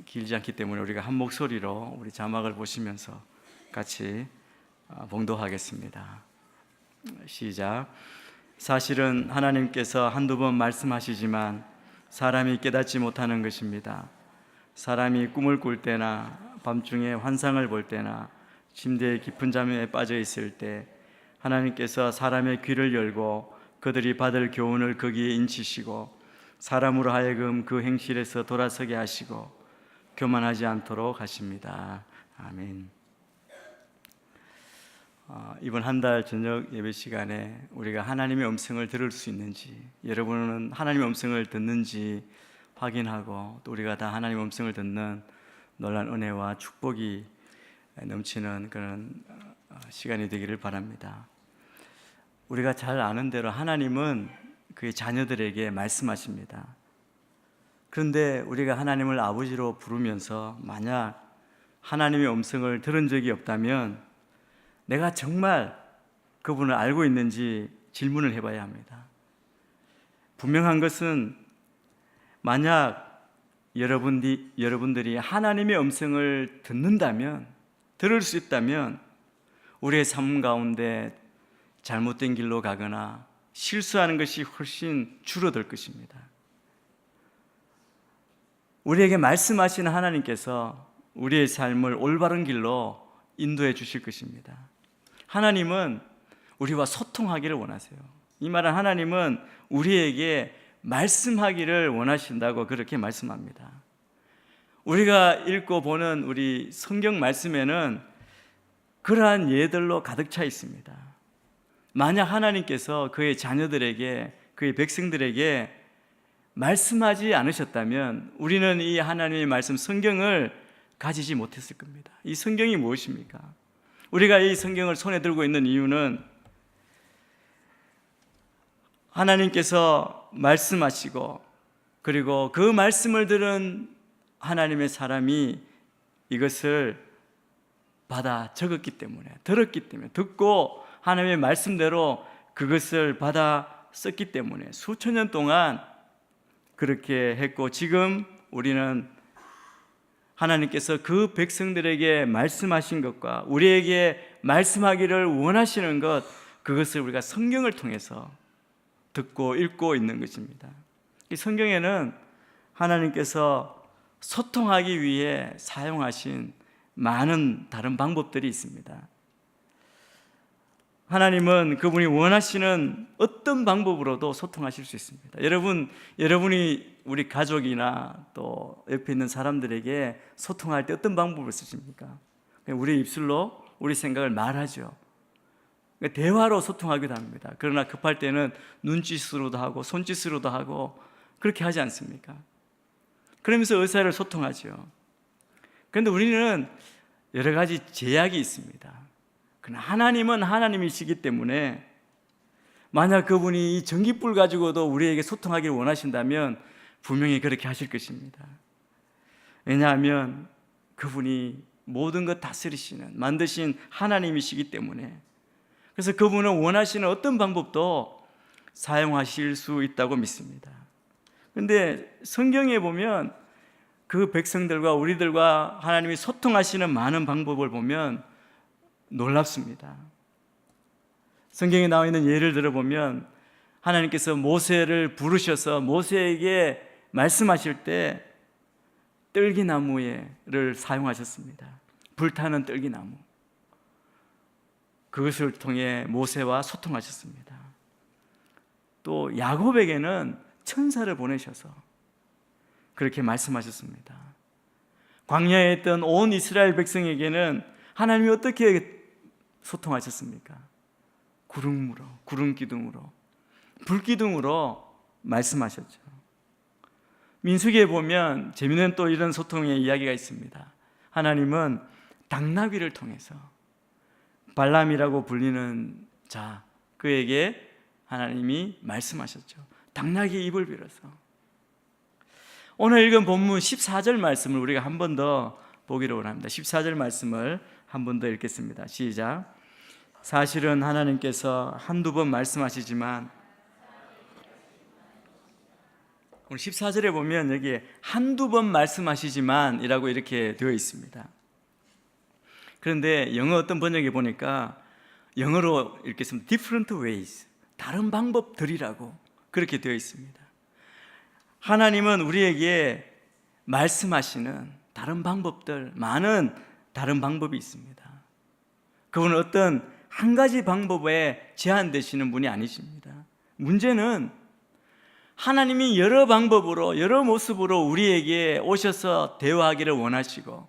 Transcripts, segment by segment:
길지 않기 때문에 우리가 한 목소리로 우리 자막을 보시면서 같이 봉독하겠습니다. 시작. 사실은 하나님께서 한두 번 말씀하시지만 사람이 깨닫지 못하는 것입니다. 사람이 꿈을 꿀 때나 밤중에 환상을 볼 때나 침대의 깊은 잠에 빠져 있을 때 하나님께서 사람의 귀를 열고 그들이 받을 교훈을 거기에 인치시고 사람으로 하여금 그 행실에서 돌아서게 하시고 교만하지 않도록 하십니다. 아멘. 이번 한 달 저녁 예배 시간에 우리가 하나님의 음성을 들을 수 있는지, 여러분은 하나님의 음성을 듣는지 확인하고 또 우리가 다 하나님의 음성을 듣는 놀라운 은혜와 축복이 넘치는 그런 시간이 되기를 바랍니다. 우리가 잘 아는 대로 하나님은 그의 자녀들에게 말씀하십니다. 그런데 우리가 하나님을 아버지로 부르면서 만약 하나님의 음성을 들은 적이 없다면 내가 정말 그분을 알고 있는지 질문을 해봐야 합니다. 분명한 것은 만약 여러분들이 하나님의 음성을 듣는다면, 들을 수 있다면 우리의 삶 가운데 잘못된 길로 가거나 실수하는 것이 훨씬 줄어들 것입니다. 우리에게 말씀하시는 하나님께서 우리의 삶을 올바른 길로 인도해 주실 것입니다. 하나님은 우리와 소통하기를 원하세요. 이 말은 하나님은 우리에게 말씀하기를 원하신다고 그렇게 말씀합니다. 우리가 읽고 보는 우리 성경 말씀에는 그러한 예들로 가득 차 있습니다. 만약 하나님께서 그의 자녀들에게, 그의 백성들에게 말씀하지 않으셨다면 우리는 이 하나님의 말씀 성경을 가지지 못했을 겁니다. 이 성경이 무엇입니까? 우리가 이 성경을 손에 들고 있는 이유는 하나님께서 말씀하시고 그리고 그 말씀을 들은 하나님의 사람이 이것을 받아 적었기 때문에, 들었기 때문에, 듣고 하나님의 말씀대로 그것을 받아 썼기 때문에 수천 년 동안 그렇게 했고, 지금 우리는 하나님께서 그 백성들에게 말씀하신 것과 우리에게 말씀하기를 원하시는 것, 그것을 우리가 성경을 통해서 듣고 읽고 있는 것입니다. 이 성경에는 하나님께서 소통하기 위해 사용하신 많은 다른 방법들이 있습니다. 하나님은 그분이 원하시는 어떤 방법으로도 소통하실 수 있습니다. 여러분이 우리 가족이나 또 옆에 있는 사람들에게 소통할 때 어떤 방법을 쓰십니까? 우리 입술로 우리 생각을 말하죠. 대화로 소통하기도 합니다. 그러나 급할 때는 눈짓으로도 하고 손짓으로도 하고 그렇게 하지 않습니까? 그러면서 의사를 소통하죠. 그런데 우리는 여러 가지 제약이 있습니다. 그러나 하나님은 하나님이시기 때문에 만약 그분이 이 전기불 가지고도 우리에게 소통하기를 원하신다면 분명히 그렇게 하실 것입니다. 왜냐하면 그분이 모든 것 다스리시는, 만드신 하나님이시기 때문에. 그래서 그분은 원하시는 어떤 방법도 사용하실 수 있다고 믿습니다. 그런데 성경에 보면 그 백성들과 우리들과 하나님이 소통하시는 많은 방법을 보면 놀랍습니다. 성경에 나와 있는 예를 들어보면 하나님께서 모세를 부르셔서 모세에게 말씀하실 때 뜰기나무를 사용하셨습니다. 불타는 뜰기나무, 그것을 통해 모세와 소통하셨습니다. 또 야곱에게는 천사를 보내셔서 그렇게 말씀하셨습니다. 광야에 있던 온 이스라엘 백성에게는 하나님이 어떻게 소통하셨습니까? 구름으로, 구름 기둥으로, 불 기둥으로 말씀하셨죠. 민수기에 보면 재미있는 또 이런 소통의 이야기가 있습니다. 하나님은 당나귀를 통해서 발람이라고 불리는 자, 그에게 하나님이 말씀하셨죠. 당나귀 입을 빌어서. 오늘 읽은 본문 14절 말씀을 우리가 한 번 더 보기를 원합니다. 14절 말씀을 한 번 더 읽겠습니다. 시작. 사실은 하나님께서 한두 번 말씀하시지만 오늘 14절에 보면 여기에 한두 번 말씀하시지만 이라고 이렇게 되어 있습니다. 그런데 영어 어떤 번역에 보니까 영어로 이렇게 쓰면 different ways, 다른 방법들이라고 그렇게 되어 있습니다. 하나님은 우리에게 말씀하시는 다른 방법들, 많은 다른 방법이 있습니다. 그분은 어떤 한 가지 방법에 제한되시는 분이 아니십니다. 문제는 하나님이 여러 방법으로, 여러 모습으로 우리에게 오셔서 대화하기를 원하시고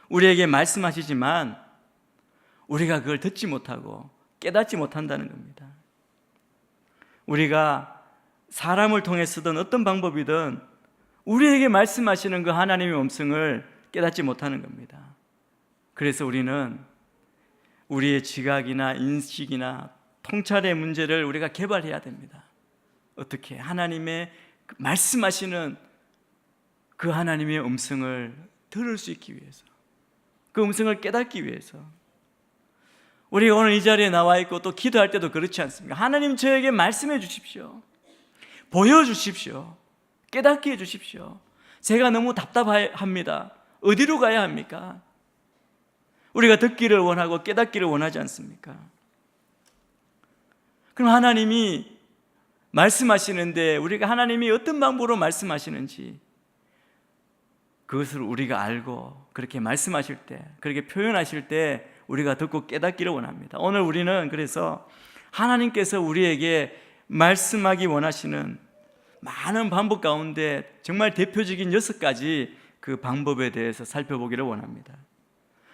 우리에게 말씀하시지만 우리가 그걸 듣지 못하고 깨닫지 못한다는 겁니다. 우리가 사람을 통해 쓰던 어떤 방법이든 우리에게 말씀하시는 그 하나님의 음성을 깨닫지 못하는 겁니다. 그래서 우리는 우리의 지각이나 인식이나 통찰의 문제를 우리가 개발해야 됩니다. 어떻게? 하나님의 말씀하시는 그 하나님의 음성을 들을 수 있기 위해서, 그 음성을 깨닫기 위해서. 우리가 오늘 이 자리에 나와 있고 또 기도할 때도 그렇지 않습니까? 하나님 저에게 말씀해 주십시오. 보여주십시오. 깨닫게 해주십시오. 제가 너무 답답합니다. 어디로 가야 합니까? 우리가 듣기를 원하고 깨닫기를 원하지 않습니까? 그럼 하나님이 말씀하시는데 우리가 하나님이 어떤 방법으로 말씀하시는지 그것을 우리가 알고 그렇게 말씀하실 때, 그렇게 표현하실 때 우리가 듣고 깨닫기를 원합니다. 오늘 우리는 그래서 하나님께서 우리에게 말씀하기 원하시는 많은 방법 가운데 정말 대표적인 6가지 그 방법에 대해서 살펴보기를 원합니다.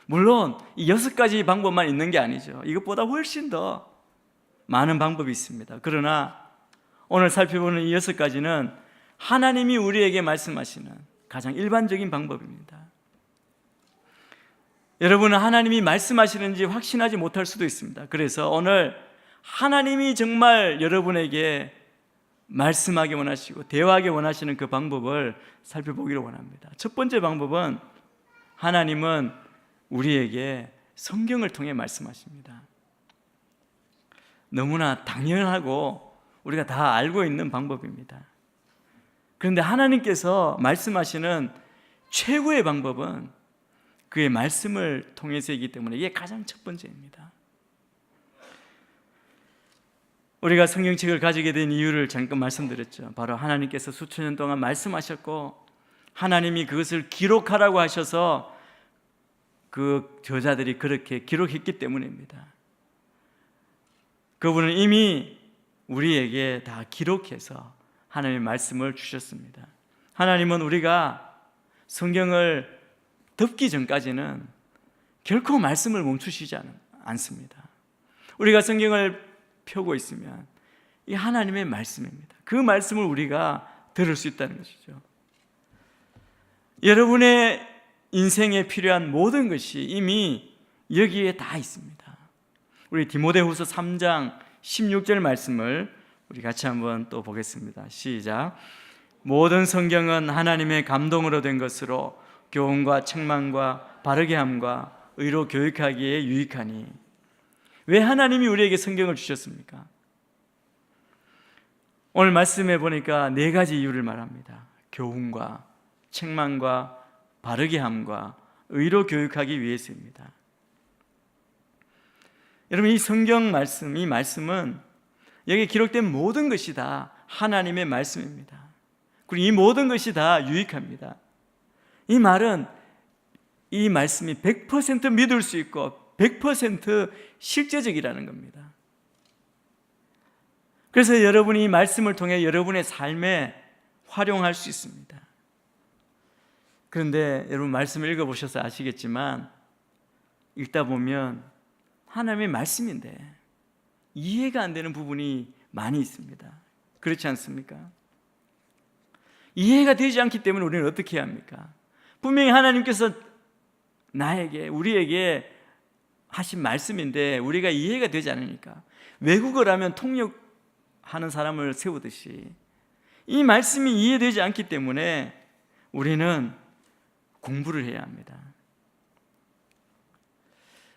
물론 이 6가지 방법만 있는 게 아니죠. 이것보다 훨씬 더 많은 방법이 있습니다. 그러나 오늘 살펴보는 이 6가지는 하나님이 우리에게 말씀하시는 가장 일반적인 방법입니다. 여러분은 하나님이 말씀하시는지 확신하지 못할 수도 있습니다. 그래서 오늘 하나님이 정말 여러분에게 말씀하기 원하시고 대화하기 원하시는 그 방법을 살펴보기를 원합니다. 첫 번째 방법은 하나님은 우리에게 성경을 통해 말씀하십니다. 너무나 당연하고 우리가 다 알고 있는 방법입니다. 그런데 하나님께서 말씀하시는 최고의 방법은 그의 말씀을 통해서이기 때문에 이게 가장 첫 번째입니다. 우리가 성경책을 가지게 된 이유를 잠깐 말씀드렸죠. 바로 하나님께서 수천 년 동안 말씀하셨고 하나님이 그것을 기록하라고 하셔서 그 저자들이 그렇게 기록했기 때문입니다. 그분은 이미 우리에게 다 기록해서 하나님의 말씀을 주셨습니다. 하나님은 우리가 성경을 덮기 전까지는 결코 말씀을 멈추시지 않습니다. 우리가 성경을 펴고 있으면 이 하나님의 말씀입니다. 그 말씀을 우리가 들을 수 있다는 것이죠. 여러분의 인생에 필요한 모든 것이 이미 여기에 다 있습니다. 우리 디모데후서 3장 16절 말씀을 우리 같이 한번 또 보겠습니다. 시작. 모든 성경은 하나님의 감동으로 된 것으로 교훈과 책망과 바르게 함과 의로 교육하기에 유익하니. 왜 하나님이 우리에게 성경을 주셨습니까? 오늘 말씀해 보니까 4가지 이유를 말합니다. 교훈과 책망과 바르게 함과 의로 교육하기 위해서입니다. 여러분, 이 성경 말씀, 이 말씀은 여기 기록된 모든 것이 다 하나님의 말씀입니다. 그리고 이 모든 것이 다 유익합니다. 이 말은 이 말씀이 100% 믿을 수 있고 100% 실제적이라는 겁니다. 그래서 여러분이 이 말씀을 통해 여러분의 삶에 활용할 수 있습니다. 그런데 여러분 말씀을 읽어보셔서 아시겠지만 읽다 보면 하나님의 말씀인데 이해가 안 되는 부분이 많이 있습니다. 그렇지 않습니까? 이해가 되지 않기 때문에 우리는 어떻게 해야 합니까? 분명히 하나님께서 나에게, 우리에게 하신 말씀인데 우리가 이해가 되지 않으니까 외국어를 하면 통역하는 사람을 세우듯이 이 말씀이 이해되지 않기 때문에 우리는 공부를 해야 합니다.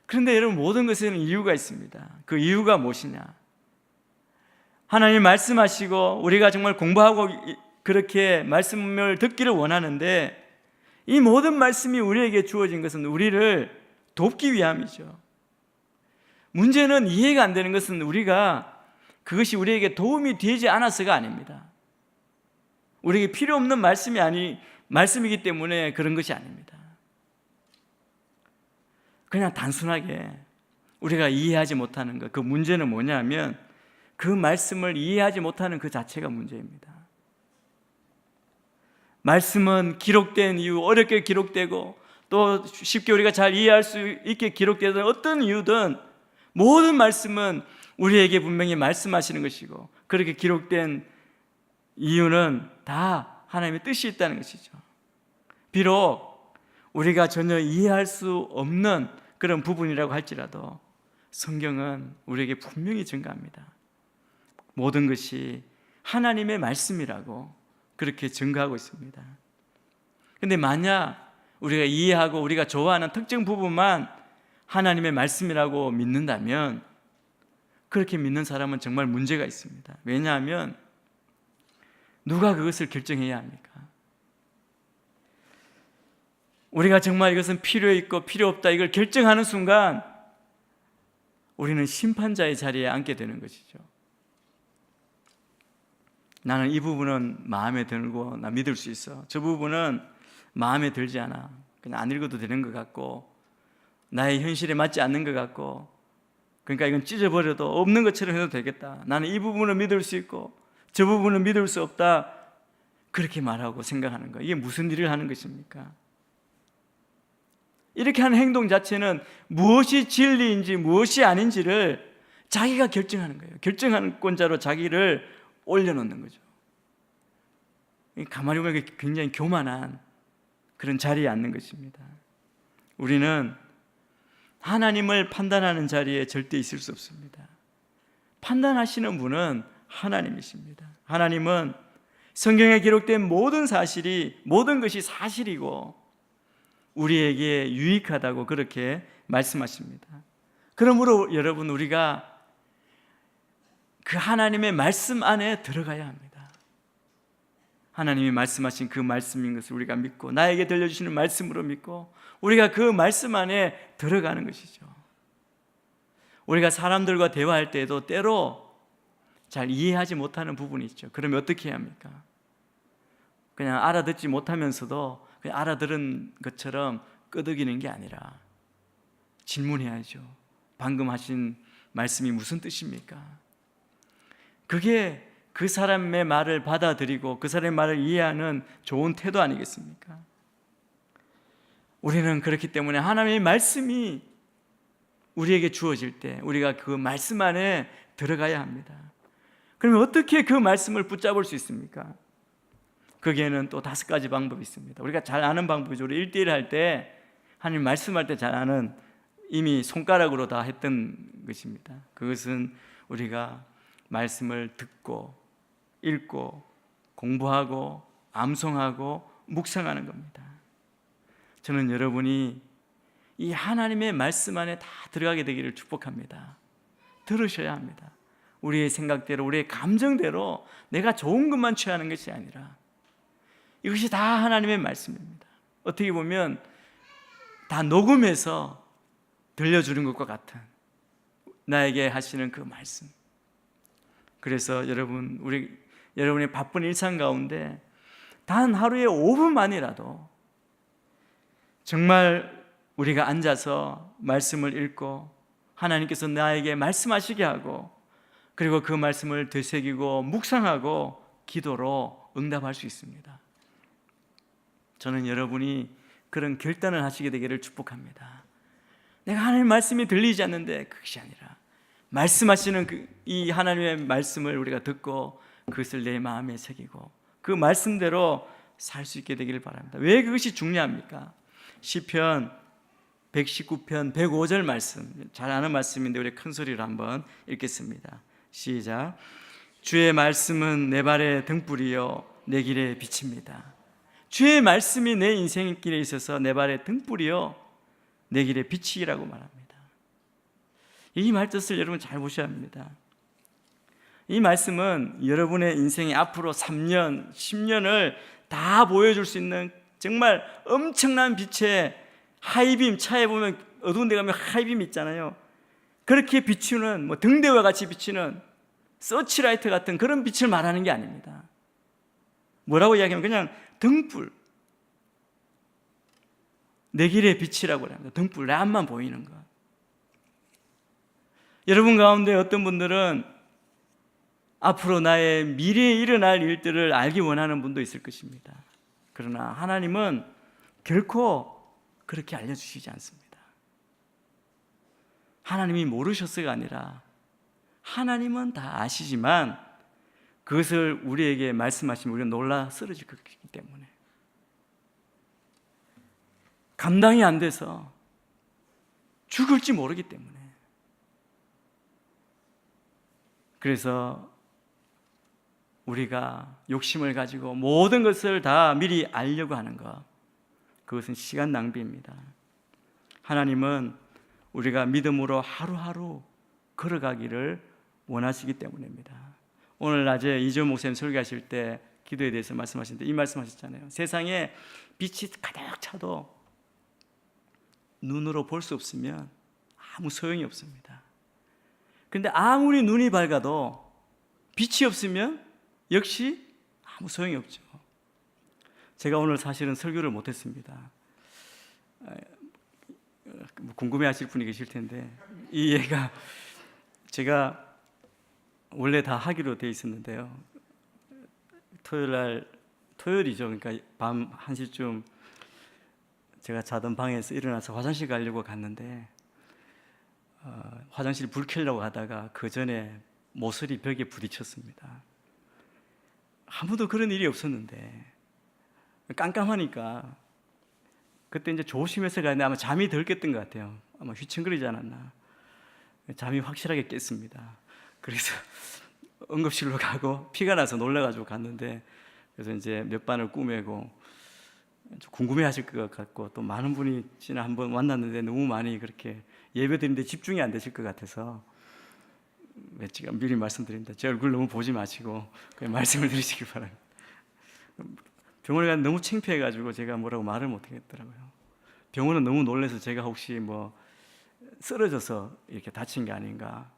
그런데 여러분, 모든 것에는 이유가 있습니다. 그 이유가 무엇이냐? 하나님 말씀하시고 우리가 정말 공부하고 그렇게 말씀을 듣기를 원하는데 이 모든 말씀이 우리에게 주어진 것은 우리를 돕기 위함이죠. 문제는 이해가 안 되는 것은 우리가 그것이 우리에게 도움이 되지 않아서가 아닙니다. 우리에게 필요 없는 말씀이기 때문에 그런 것이 아닙니다. 그냥 단순하게 우리가 이해하지 못하는 것, 그 문제는 뭐냐면 그 말씀을 이해하지 못하는 그 자체가 문제입니다. 말씀은 기록된 이유, 어렵게 기록되고 또 쉽게 우리가 잘 이해할 수 있게 기록되던 어떤 이유든 모든 말씀은 우리에게 분명히 말씀하시는 것이고 그렇게 기록된 이유는 다 하나님의 뜻이 있다는 것이죠. 비록 우리가 전혀 이해할 수 없는 그런 부분이라고 할지라도 성경은 우리에게 분명히 증거합니다. 모든 것이 하나님의 말씀이라고 그렇게 증거하고 있습니다. 그런데 만약 우리가 이해하고 우리가 좋아하는 특정 부분만 하나님의 말씀이라고 믿는다면 그렇게 믿는 사람은 정말 문제가 있습니다. 왜냐하면 누가 그것을 결정해야 합니까? 우리가 정말 이것은 필요 있고 필요 없다 이걸 결정하는 순간 우리는 심판자의 자리에 앉게 되는 것이죠. 나는 이 부분은 마음에 들고 나 믿을 수 있어. 저 부분은 마음에 들지 않아. 그냥 안 읽어도 되는 것 같고 나의 현실에 맞지 않는 것 같고 그러니까 이건 찢어버려도 없는 것처럼 해도 되겠다. 나는 이 부분은 믿을 수 있고 저 부분은 믿을 수 없다. 그렇게 말하고 생각하는 거. 이게 무슨 일을 하는 것입니까? 이렇게 하는 행동 자체는 무엇이 진리인지 무엇이 아닌지를 자기가 결정하는 거예요. 결정권자로 자기를 올려놓는 거죠. 가만히 보면 굉장히 교만한 그런 자리에 앉는 것입니다. 우리는 하나님을 판단하는 자리에 절대 있을 수 없습니다. 판단하시는 분은 하나님이십니다. 하나님은 성경에 기록된 모든 것이 사실이고 우리에게 유익하다고 그렇게 말씀하십니다. 그러므로 여러분 우리가 그 하나님의 말씀 안에 들어가야 합니다. 하나님이 말씀하신 그 말씀인 것을 우리가 믿고 나에게 들려주시는 말씀으로 믿고 우리가 그 말씀 안에 들어가는 것이죠. 우리가 사람들과 대화할 때에도 때로 잘 이해하지 못하는 부분이 있죠. 그러면 어떻게 해야 합니까? 그냥 알아듣지 못하면서도 그냥 알아들은 것처럼 끄덕이는 게 아니라 질문해야죠. 방금 하신 말씀이 무슨 뜻입니까? 그게 그 사람의 말을 받아들이고 그 사람의 말을 이해하는 좋은 태도 아니겠습니까? 우리는 그렇기 때문에 하나님의 말씀이 우리에게 주어질 때 우리가 그 말씀 안에 들어가야 합니다. 그러면 어떻게 그 말씀을 붙잡을 수 있습니까? 거기에는 또 5가지 방법이 있습니다. 우리가 잘 아는 방법이죠. 우리 1대1 할 때 하나님 말씀할 때 잘 아는 이미 손가락으로 다 했던 것입니다. 그것은 우리가 말씀을 듣고 읽고 공부하고 암송하고 묵상하는 겁니다. 저는 여러분이 이 하나님의 말씀 안에 다 들어가게 되기를 축복합니다. 들으셔야 합니다. 우리의 생각대로 우리의 감정대로 내가 좋은 것만 취하는 것이 아니라 이것이 다 하나님의 말씀입니다. 어떻게 보면 다 녹음해서 들려주는 것과 같은 나에게 하시는 그 말씀. 그래서 여러분의 바쁜 일상 가운데 단 하루에 5분만이라도 정말 우리가 앉아서 말씀을 읽고 하나님께서 나에게 말씀하시게 하고 그리고 그 말씀을 되새기고 묵상하고 기도로 응답할 수 있습니다. 저는 여러분이 그런 결단을 하시게 되기를 축복합니다. 내가 하나님의 말씀이 들리지 않는데 그것이 아니라 말씀하시는 이 하나님의 말씀을 우리가 듣고 그것을 내 마음에 새기고 그 말씀대로 살 수 있게 되기를 바랍니다. 왜 그것이 중요합니까? 시편 119편 105절 말씀, 잘 아는 말씀인데 우리 큰 소리로 한번 읽겠습니다. 시작. 주의 말씀은 내 발의 등불이요 내 길의 빛입니다. 주의 말씀이 내 인생길에 있어서 내 발의 등불이요 내 길의 빛이라고 말합니다. 이 말뜻을 여러분 잘 보셔야 합니다. 이 말씀은 여러분의 인생의 앞으로 3년, 10년을 다 보여줄 수 있는 정말 엄청난 빛의 하이빔, 차에 보면 어두운 데 가면 하이빔 있잖아요. 그렇게 비추는, 등대와 같이 비치는 서치라이트 같은 그런 빛을 말하는 게 아닙니다. 뭐라고 이야기하면 그냥 등불, 내 길의 빛이라고 합니다. 등불, 내 앞만 보이는 것. 여러분 가운데 어떤 분들은 앞으로 나의 미래에 일어날 일들을 알기 원하는 분도 있을 것입니다. 그러나 하나님은 결코 그렇게 알려주시지 않습니다. 하나님이 모르셨어가 아니라 하나님은 다 아시지만 그것을 우리에게 말씀하시면 우리는 놀라 쓰러질 것이기 때문에, 감당이 안 돼서 죽을지 모르기 때문에, 그래서 우리가 욕심을 가지고 모든 것을 다 미리 알려고 하는 것, 그것은 시간 낭비입니다. 하나님은 우리가 믿음으로 하루하루 걸어가기를 원하시기 때문입니다. 오늘 낮에 이조 목사님 설교하실 때 기도에 대해서 말씀하시는데 이 말씀하셨잖아요. 세상에 빛이 가득 차도 눈으로 볼 수 없으면 아무 소용이 없습니다. 그런데 아무리 눈이 밝아도 빛이 없으면 역시 아무 소용이 없죠. 제가 오늘 사실은 설교를 못했습니다. 궁금해하실 분이 계실 텐데 이 예가 제가 원래 다 하기로 돼 있었는데요. 토요일이죠. 그러니까 밤 1시쯤 제가 자던 방에서 일어나서 화장실 가려고 갔는데 화장실 불 켜려고 하다가 그 전에 모서리 벽에 부딪혔습니다. 아무도 그런 일이 없었는데 깜깜하니까 그때 이제 조심해서 가는데 아마 잠이 덜 깼던 것 같아요. 아마 휘청거리지 않았나. 잠이 확실하게 깼습니다. 그래서 응급실로 가고 피가 나서 놀라가지고 갔는데, 그래서 이제 몇 반을 꾸매고 궁금해하실 것 같고 또 많은 분이 지난 한번 만났는데 너무 많이 그렇게 예배드리는데 집중이 안 되실 것 같아서 제가 미리 말씀드립니다. 제 얼굴 너무 보지 마시고 그냥 말씀을 드리시기 바랍니다. 병원에 가서 너무 창피해가지고 제가 뭐라고 말을 못하겠더라고요. 병원은 너무 놀라서 제가 혹시 쓰러져서 이렇게 다친 게 아닌가,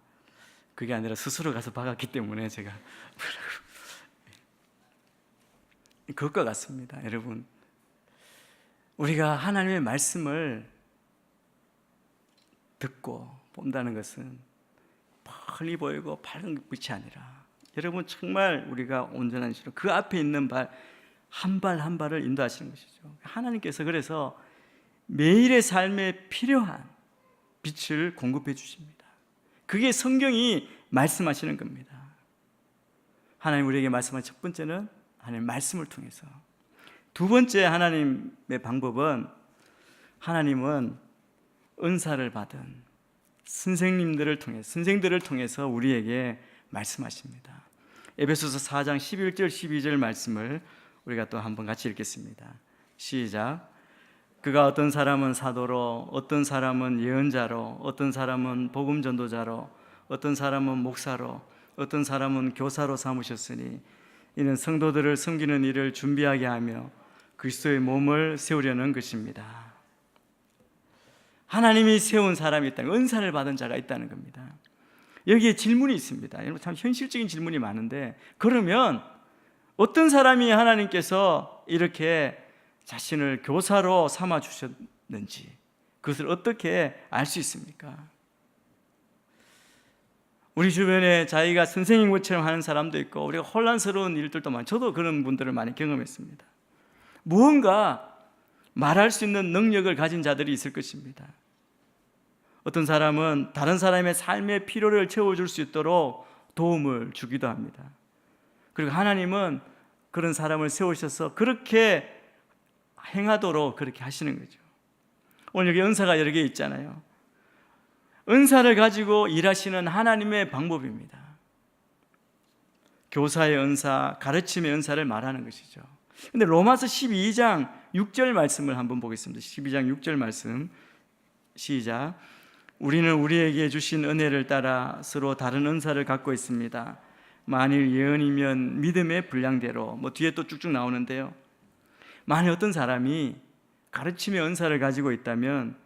그게 아니라 스스로 가서 박았기 때문에 제가 그것과 같습니다. 여러분, 우리가 하나님의 말씀을 듣고 본다는 것은 멀리 보이고 밝은 빛이 아니라, 여러분 정말 우리가 온전한 신으로 그 앞에 있는 한 발 한 발을 인도하시는 것이죠. 하나님께서 그래서 매일의 삶에 필요한 빛을 공급해 주십니다. 그게 성경이 말씀하시는 겁니다. 하나님 우리에게 말씀하신 첫 번째는 하나님 말씀을 통해서, 두 번째 하나님의 방법은 하나님은 은사를 받은 선생들을 통해서 우리에게 말씀하십니다. 에베소서 4장 11절 12절 말씀을 우리가 또 한번 같이 읽겠습니다. 시작. 그가 어떤 사람은 사도로, 어떤 사람은 예언자로, 어떤 사람은 복음 전도자로, 어떤 사람은 목사로, 어떤 사람은 교사로 삼으셨으니 이는 성도들을 섬기는 일을 준비하게 하며 그리스도의 몸을 세우려는 것입니다. 하나님이 세운 사람이 있다는, 은사를 받은 자가 있다는 겁니다. 여기에 질문이 있습니다. 여러분 참 현실적인 질문이 많은데, 그러면 어떤 사람이 하나님께서 이렇게 자신을 교사로 삼아 주셨는지 그것을 어떻게 알 수 있습니까? 우리 주변에 자기가 선생님 것처럼 하는 사람도 있고 우리가 혼란스러운 일들도 많아요. 저도 그런 분들을 많이 경험했습니다. 무언가 말할 수 있는 능력을 가진 자들이 있을 것입니다. 어떤 사람은 다른 사람의 삶의 필요를 채워줄 수 있도록 도움을 주기도 합니다. 그리고 하나님은 그런 사람을 세우셔서 그렇게 행하도록 그렇게 하시는 거죠. 오늘 여기 은사가 여러 개 있잖아요. 은사를 가지고 일하시는 하나님의 방법입니다. 교사의 은사, 가르침의 은사를 말하는 것이죠. 근데 로마서 12장 6절 말씀을 한번 보겠습니다. 12장 6절 말씀 시작. 우리는 우리에게 주신 은혜를 따라 서로 다른 은사를 갖고 있습니다. 만일 예언이면 믿음의 분량대로, 뒤에 또 쭉쭉 나오는데요. 만일 어떤 사람이 가르침의 은사를 가지고 있다면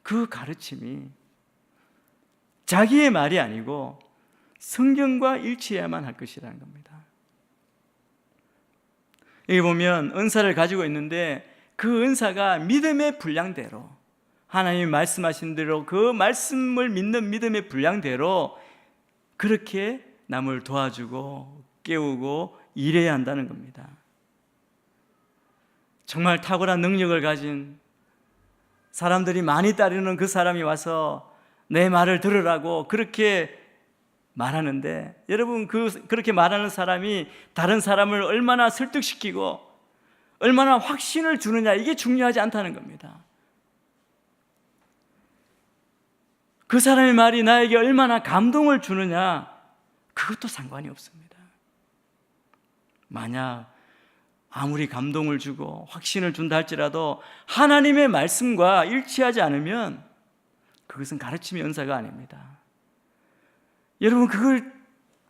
그 가르침이 자기의 말이 아니고 성경과 일치해야만 할 것이라는 겁니다. 여기 보면 은사를 가지고 있는데 그 은사가 믿음의 분량대로, 하나님이 말씀하신 대로 그 말씀을 믿는 믿음의 분량대로 그렇게 남을 도와주고 깨우고 일해야 한다는 겁니다. 정말 탁월한 능력을 가진 사람들이 많이 따르는 그 사람이 와서 내 말을 들으라고 그렇게 말하는데, 여러분 그렇게 말하는 사람이 다른 사람을 얼마나 설득시키고 얼마나 확신을 주느냐, 이게 중요하지 않다는 겁니다. 그 사람의 말이 나에게 얼마나 감동을 주느냐, 그것도 상관이 없습니다. 만약 아무리 감동을 주고 확신을 준다 할지라도 하나님의 말씀과 일치하지 않으면 그것은 가르침의 은사가 아닙니다. 여러분,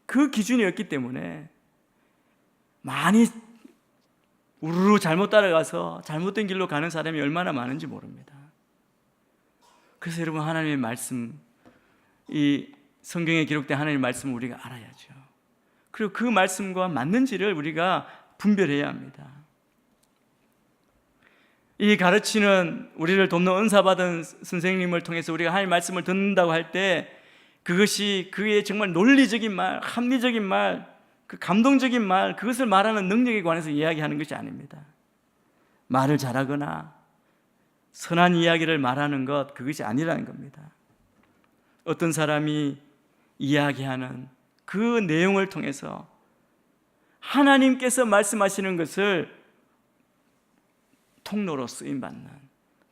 그 기준이었기 때문에 많이 우르르 잘못 따라가서 잘못된 길로 가는 사람이 얼마나 많은지 모릅니다. 그래서 여러분, 하나님의 말씀, 이 성경에 기록된 하나님의 말씀을 우리가 알아야죠. 그리고 그 말씀과 맞는지를 우리가 분별해야 합니다. 이 가르치는, 우리를 돕는 은사받은 선생님을 통해서 우리가 하나님의 말씀을 듣는다고 할 때 그것이 그의 정말 논리적인 말, 합리적인 말, 그 감동적인 말, 그것을 말하는 능력에 관해서 이야기하는 것이 아닙니다. 말을 잘하거나 선한 이야기를 말하는 것, 그것이 아니라는 겁니다. 어떤 사람이 이야기하는 그 내용을 통해서 하나님께서 말씀하시는 것을 통로로 쓰임받는,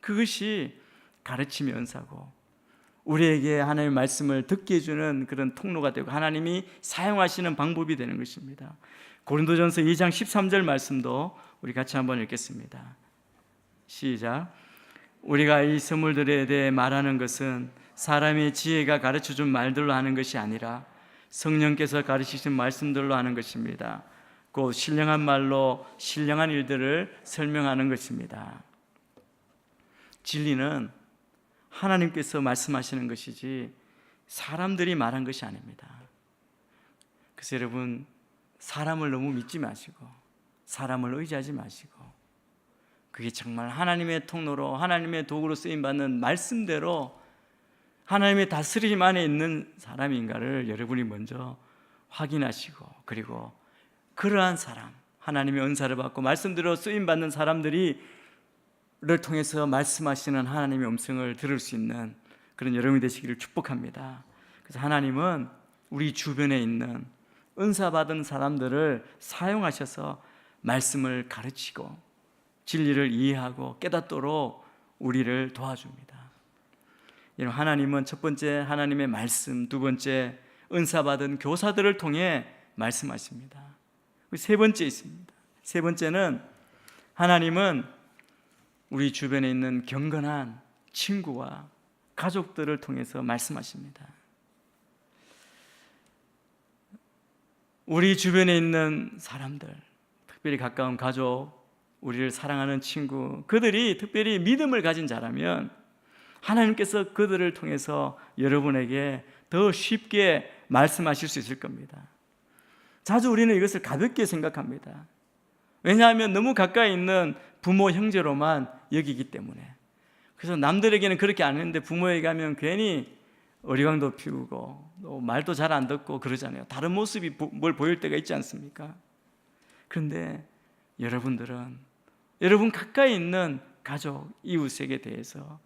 그것이 가르침의 은사고 우리에게 하나님의 말씀을 듣게 해주는 그런 통로가 되고 하나님이 사용하시는 방법이 되는 것입니다. 고린도전서 2장 13절 말씀도 우리 같이 한번 읽겠습니다. 시작. 우리가 이 선물들에 대해 말하는 것은 사람의 지혜가 가르쳐준 말들로 하는 것이 아니라 성령께서 가르치신 말씀들로 하는 것입니다. 곧 신령한 말로 신령한 일들을 설명하는 것입니다. 진리는 하나님께서 말씀하시는 것이지 사람들이 말한 것이 아닙니다. 그래서 여러분, 사람을 너무 믿지 마시고 사람을 의지하지 마시고 그게 정말 하나님의 통로로, 하나님의 도구로 쓰임받는 말씀대로 하나님의 다스림 안에 있는 사람인가를 여러분이 먼저 확인하시고, 그리고 그러한 사람, 하나님의 은사를 받고 말씀대로 쓰임받는 사람들이 를 통해서 말씀하시는 하나님의 음성을 들을 수 있는 그런 여러분이 되시기를 축복합니다. 그래서 하나님은 우리 주변에 있는 은사받은 사람들을 사용하셔서 말씀을 가르치고 진리를 이해하고 깨닫도록 우리를 도와줍니다. 여러분, 하나님은 첫 번째 하나님의 말씀, 두 번째 은사받은 교사들을 통해 말씀하십니다. 세 번째 있습니다. 세 번째는 하나님은 우리 주변에 있는 경건한 친구와 가족들을 통해서 말씀하십니다. 우리 주변에 있는 사람들, 특별히 가까운 가족, 우리를 사랑하는 친구, 그들이 특별히 믿음을 가진 자라면 하나님께서 그들을 통해서 여러분에게 더 쉽게 말씀하실 수 있을 겁니다. 자주 우리는 이것을 가볍게 생각합니다. 왜냐하면 너무 가까이 있는 부모, 형제로만 여기기 때문에. 그래서 남들에게는 그렇게 안 했는데 부모에게 하면 괜히 어리광도 피우고 또 말도 잘 안 듣고 그러잖아요. 다른 모습이 뭘 보일 때가 있지 않습니까? 그런데 여러분들은 여러분 가까이 있는 가족, 이웃에게 대해서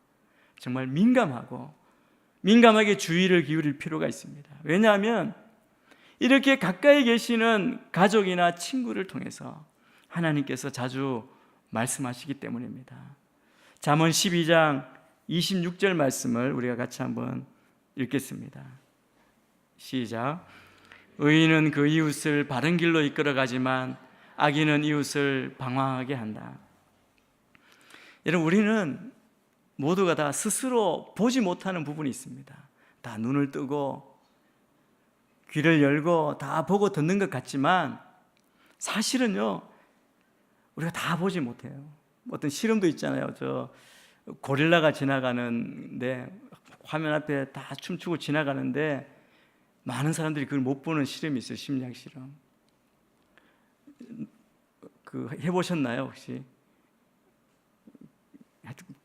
정말 민감하게 주의를 기울일 필요가 있습니다. 왜냐하면 이렇게 가까이 계시는 가족이나 친구를 통해서 하나님께서 자주 말씀하시기 때문입니다. 잠언 12장 26절 말씀을 우리가 같이 한번 읽겠습니다. 시작. 의인은 그 이웃을 바른 길로 이끌어가지만 악인은 이웃을 방황하게 한다. 여러분, 우리는 모두가 다 스스로 보지 못하는 부분이 있습니다. 다 눈을 뜨고 귀를 열고 다 보고 듣는 것 같지만 사실은요, 우리가 다 보지 못해요. 어떤 실험도 있잖아요. 저 고릴라가 지나가는데 화면 앞에 다 춤추고 지나가는데 많은 사람들이 그걸 못 보는 실험이 있어요. 심리학 실험. 그 해보셨나요 혹시?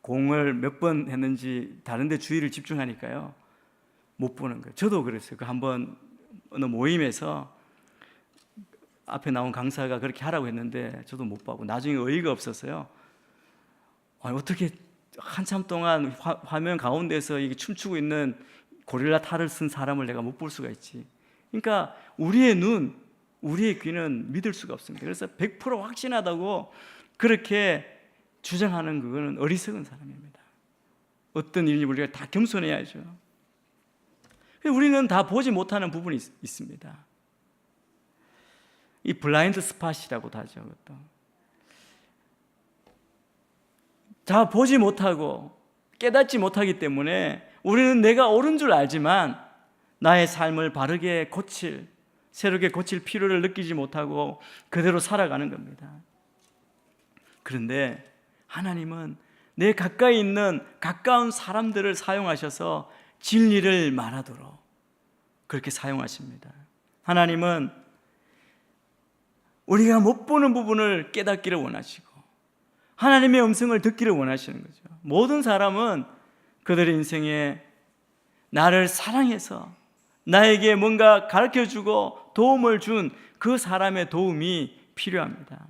공을 몇 번 했는지 다른데 주의를 집중하니까요 못 보는 거예요. 저도 그랬어요. 그 한번 어느 모임에서 앞에 나온 강사가 그렇게 하라고 했는데 저도 못 보고 나중에 어이가 없어서요. 어떻게 한참 동안 화면 가운데서 이게 춤추고 있는 고릴라 탈을 쓴 사람을 내가 못 볼 수가 있지. 그러니까 우리의 눈, 우리의 귀는 믿을 수가 없습니다. 그래서 100% 확신하다고 그렇게 주장하는 그거는 어리석은 사람입니다. 어떤 일인지 우리가 다 겸손해야죠. 우리는 다 보지 못하는 부분이 있습니다. 이 블라인드 스팟이라고도 하죠. 그것도. 다 보지 못하고 깨닫지 못하기 때문에 우리는 내가 옳은 줄 알지만 나의 삶을 바르게 고칠, 새롭게 고칠 필요를 느끼지 못하고 그대로 살아가는 겁니다. 그런데 하나님은 내 가까이 있는 가까운 사람들을 사용하셔서 진리를 말하도록 그렇게 사용하십니다. 하나님은 우리가 못 보는 부분을 깨닫기를 원하시고 하나님의 음성을 듣기를 원하시는 거죠. 모든 사람은 그들의 인생에 나를 사랑해서 나에게 뭔가 가르쳐주고 도움을 준 그 사람의 도움이 필요합니다.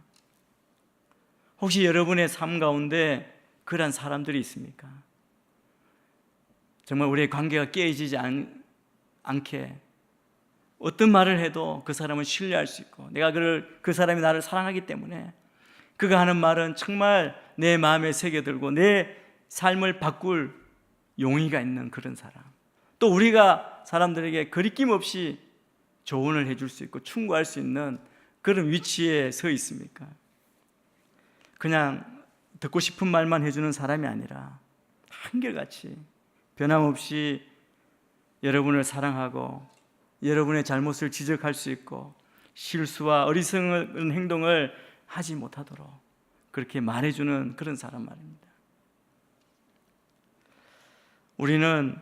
혹시 여러분의 삶 가운데 그런 사람들이 있습니까? 정말 우리의 관계가 깨어지지 않게 어떤 말을 해도 그 사람을 신뢰할 수 있고 내가 그 사람이 나를 사랑하기 때문에 그가 하는 말은 정말 내 마음에 새겨들고 내 삶을 바꿀 용의가 있는 그런 사람. 또 우리가 사람들에게 거리낌 없이 조언을 해줄 수 있고 충고할 수 있는 그런 위치에 서 있습니까? 그냥 듣고 싶은 말만 해주는 사람이 아니라 한결같이 변함없이 여러분을 사랑하고 여러분의 잘못을 지적할 수 있고 실수와 어리석은 행동을 하지 못하도록 그렇게 말해주는 그런 사람 말입니다. 우리는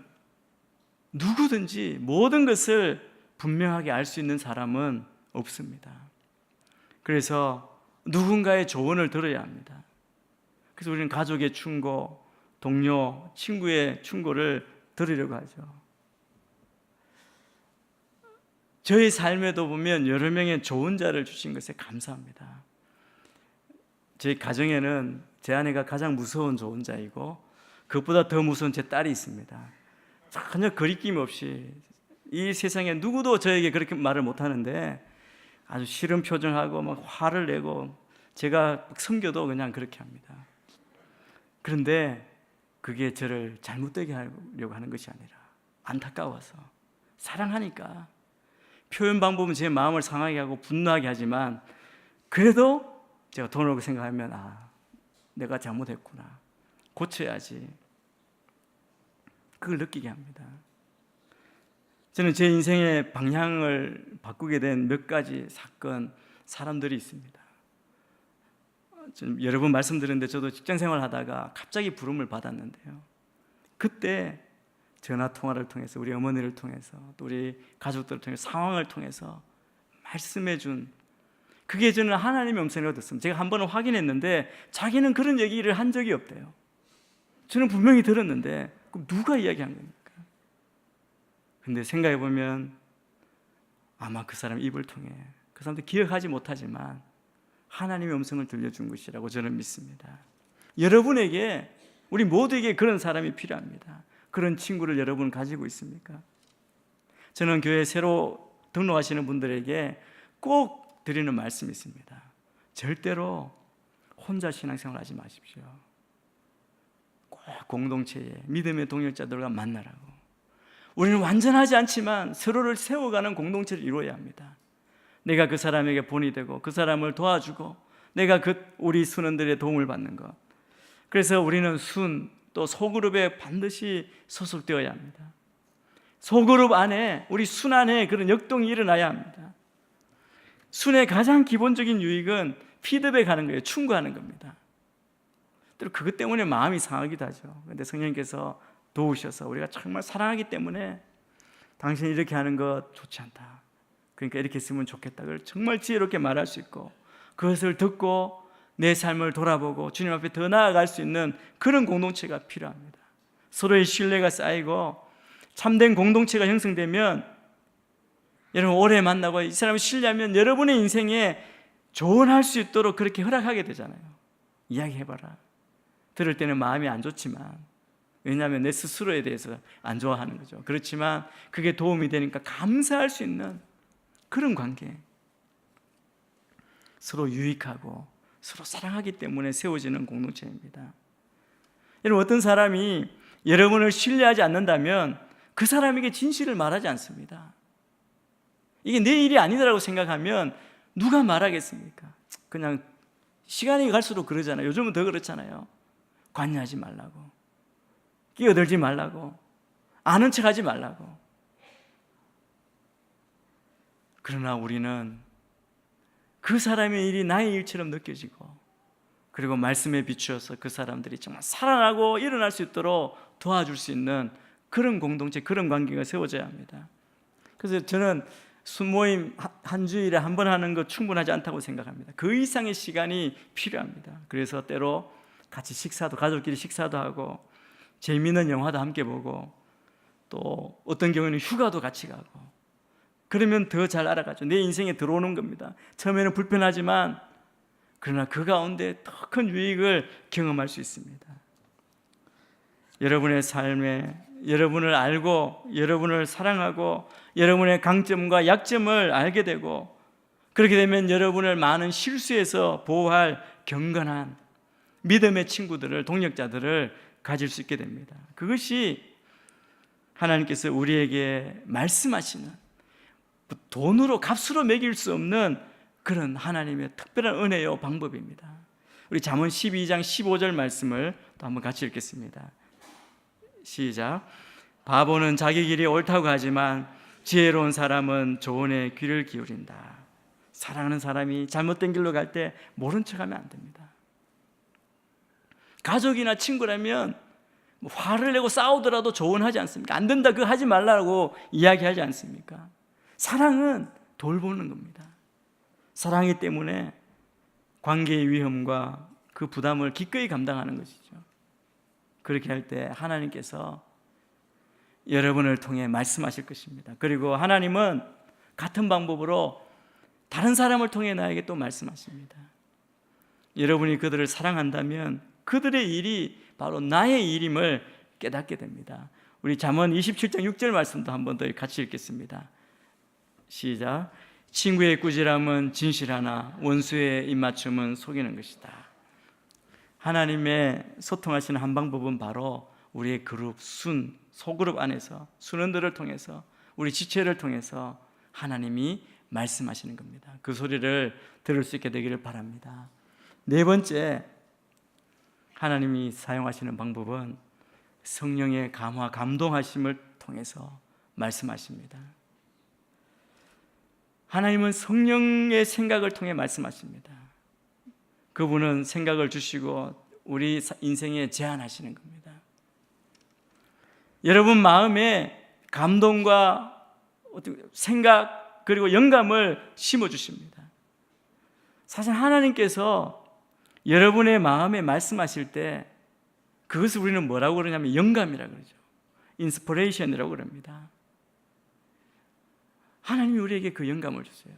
누구든지 모든 것을 분명하게 알 수 있는 사람은 없습니다. 그래서 누군가의 조언을 들어야 합니다. 그래서 우리는 가족의 충고, 동료, 친구의 충고를 들으려고 하죠. 저희 삶에도 보면 여러 명의 조언자를 주신 것에 감사합니다. 저희 가정에는 제 아내가 가장 무서운 조언자이고 그것보다 더 무서운 제 딸이 있습니다. 전혀 거리낌 없이 이 세상에 누구도 저에게 그렇게 말을 못하는데 아주 싫은 표정하고 막 화를 내고 제가 섬겨도 그냥 그렇게 합니다. 그런데 그게 저를 잘못되게 하려고 하는 것이 아니라 안타까워서 사랑하니까 표현 방법은 제 마음을 상하게 하고 분노하게 하지만 그래도 제가 돈 오고 생각하면 내가 잘못했구나 고쳐야지 그걸 느끼게 합니다. 저는 제 인생의 방향을 바꾸게 된 몇 가지 사건, 사람들이 있습니다. 여러 번 말씀드렸는데 저도 직장생활 하다가 갑자기 부름을 받았는데요. 그때 전화통화를 통해서 우리 어머니를 통해서 또 우리 가족들을 통해서 상황을 통해서 말씀해 준 그게 저는 하나님의 음성을 얻었습니다. 제가 한 번은 확인했는데 자기는 그런 얘기를 한 적이 없대요. 저는 분명히 들었는데 그럼 누가 이야기한 겁니까? 근데 생각해 보면 아마 그 사람 입을 통해 그 사람도 기억하지 못하지만 하나님의 음성을 들려준 것이라고 저는 믿습니다. 여러분에게 우리 모두에게 그런 사람이 필요합니다. 그런 친구를 여러분 가지고 있습니까? 저는 교회 새로 등록하시는 분들에게 꼭 드리는 말씀이 있습니다. 절대로 혼자 신앙생활 하지 마십시오. 꼭 공동체에 믿음의 동역자들과 만나라고. 우리는 완전하지 않지만 서로를 세워가는 공동체를 이루어야 합니다. 내가 그 사람에게 본이 되고 그 사람을 도와주고 내가 우리 순원들의 도움을 받는 것. 그래서 우리는 또 소그룹에 반드시 소속되어야 합니다. 소그룹 안에, 우리 순 안에 그런 역동이 일어나야 합니다. 순의 가장 기본적인 유익은 피드백하는 거예요. 충고하는 겁니다. 또 그것 때문에 마음이 상하기도 하죠. 그런데 성령님께서 도우셔서 우리가 정말 사랑하기 때문에 당신이 이렇게 하는 것 좋지 않다, 그러니까 이렇게 했으면 좋겠다, 그걸 정말 지혜롭게 말할 수 있고, 그것을 듣고 내 삶을 돌아보고 주님 앞에 더 나아갈 수 있는 그런 공동체가 필요합니다. 서로의 신뢰가 쌓이고 참된 공동체가 형성되면, 여러분 오래 만나고 이 사람을 신뢰하면 여러분의 인생에 조언할 수 있도록 그렇게 허락하게 되잖아요. 이야기해봐라. 들을 때는 마음이 안 좋지만, 왜냐하면 내 스스로에 대해서 안 좋아하는 거죠. 그렇지만 그게 도움이 되니까 감사할 수 있는 그런 관계, 서로 유익하고 서로 사랑하기 때문에 세워지는 공동체입니다. 여러분, 어떤 사람이 여러분을 신뢰하지 않는다면 그 사람에게 진실을 말하지 않습니다. 이게 내 일이 아니라고 생각하면 누가 말하겠습니까? 그냥 시간이 갈수록 그러잖아요. 요즘은 더 그렇잖아요. 관여하지 말라고, 끼어들지 말라고, 아는 척하지 말라고. 그러나 우리는 그 사람의 일이 나의 일처럼 느껴지고, 그리고 말씀에 비추어서 그 사람들이 정말 살아나고 일어날 수 있도록 도와줄 수 있는 그런 공동체, 그런 관계가 세워져야 합니다. 그래서 저는 순모임 한 주일에 한 번 하는 것 충분하지 않다고 생각합니다. 그 이상의 시간이 필요합니다. 그래서 때로 같이 식사도, 가족끼리 식사도 하고, 재미있는 영화도 함께 보고, 또 어떤 경우에는 휴가도 같이 가고, 그러면 더 잘 알아가죠. 내 인생에 들어오는 겁니다. 처음에는 불편하지만 그러나 그 가운데 더 큰 유익을 경험할 수 있습니다. 여러분의 삶에 여러분을 알고, 여러분을 사랑하고, 여러분의 강점과 약점을 알게 되고, 그렇게 되면 여러분을 많은 실수에서 보호할 경건한 믿음의 친구들을, 동력자들을 가질 수 있게 됩니다. 그것이 하나님께서 우리에게 말씀하시는, 돈으로 값으로 매길 수 없는 그런 하나님의 특별한 은혜요 방법입니다. 우리 잠언 12장 15절 말씀을 또 한번 같이 읽겠습니다. 시작. 바보는 자기 길이 옳다고 하지만 지혜로운 사람은 조언에 귀를 기울인다. 사랑하는 사람이 잘못된 길로 갈 때 모른 척하면 안 됩니다. 가족이나 친구라면 화를 내고 싸우더라도 조언하지 않습니까? 안 된다, 그거 하지 말라고 이야기하지 않습니까? 사랑은 돌보는 겁니다. 사랑이기 때문에 관계의 위험과 그 부담을 기꺼이 감당하는 것이죠. 그렇게 할 때 하나님께서 여러분을 통해 말씀하실 것입니다. 그리고 하나님은 같은 방법으로 다른 사람을 통해 나에게 또 말씀하십니다. 여러분이 그들을 사랑한다면 그들의 일이 바로 나의 일임을 깨닫게 됩니다. 우리 잠언 27장 6절 말씀도 한 번 더 같이 읽겠습니다. 시작. 친구의 꾸지람은 진실하나 원수의 입맞춤은 속이는 것이다. 하나님의 소통하시는 한 방법은 바로 우리의 그룹, 소그룹 안에서 순원들을 통해서, 우리 지체를 통해서 하나님이 말씀하시는 겁니다. 그 소리를 들을 수 있게 되기를 바랍니다. 네 번째, 하나님이 사용하시는 방법은 성령의 감화, 감동하심을 통해서 말씀하십니다. 하나님은 성령의 생각을 통해 말씀하십니다. 그분은 생각을 주시고 우리 인생에 제안하시는 겁니다. 여러분 마음에 감동과 생각 그리고 영감을 심어주십니다. 사실 하나님께서 여러분의 마음에 말씀하실 때 그것을 우리는 뭐라고 그러냐면 영감이라고 그러죠. 인스피레이션이라고 그럽니다. 하나님이 우리에게 그 영감을 주세요.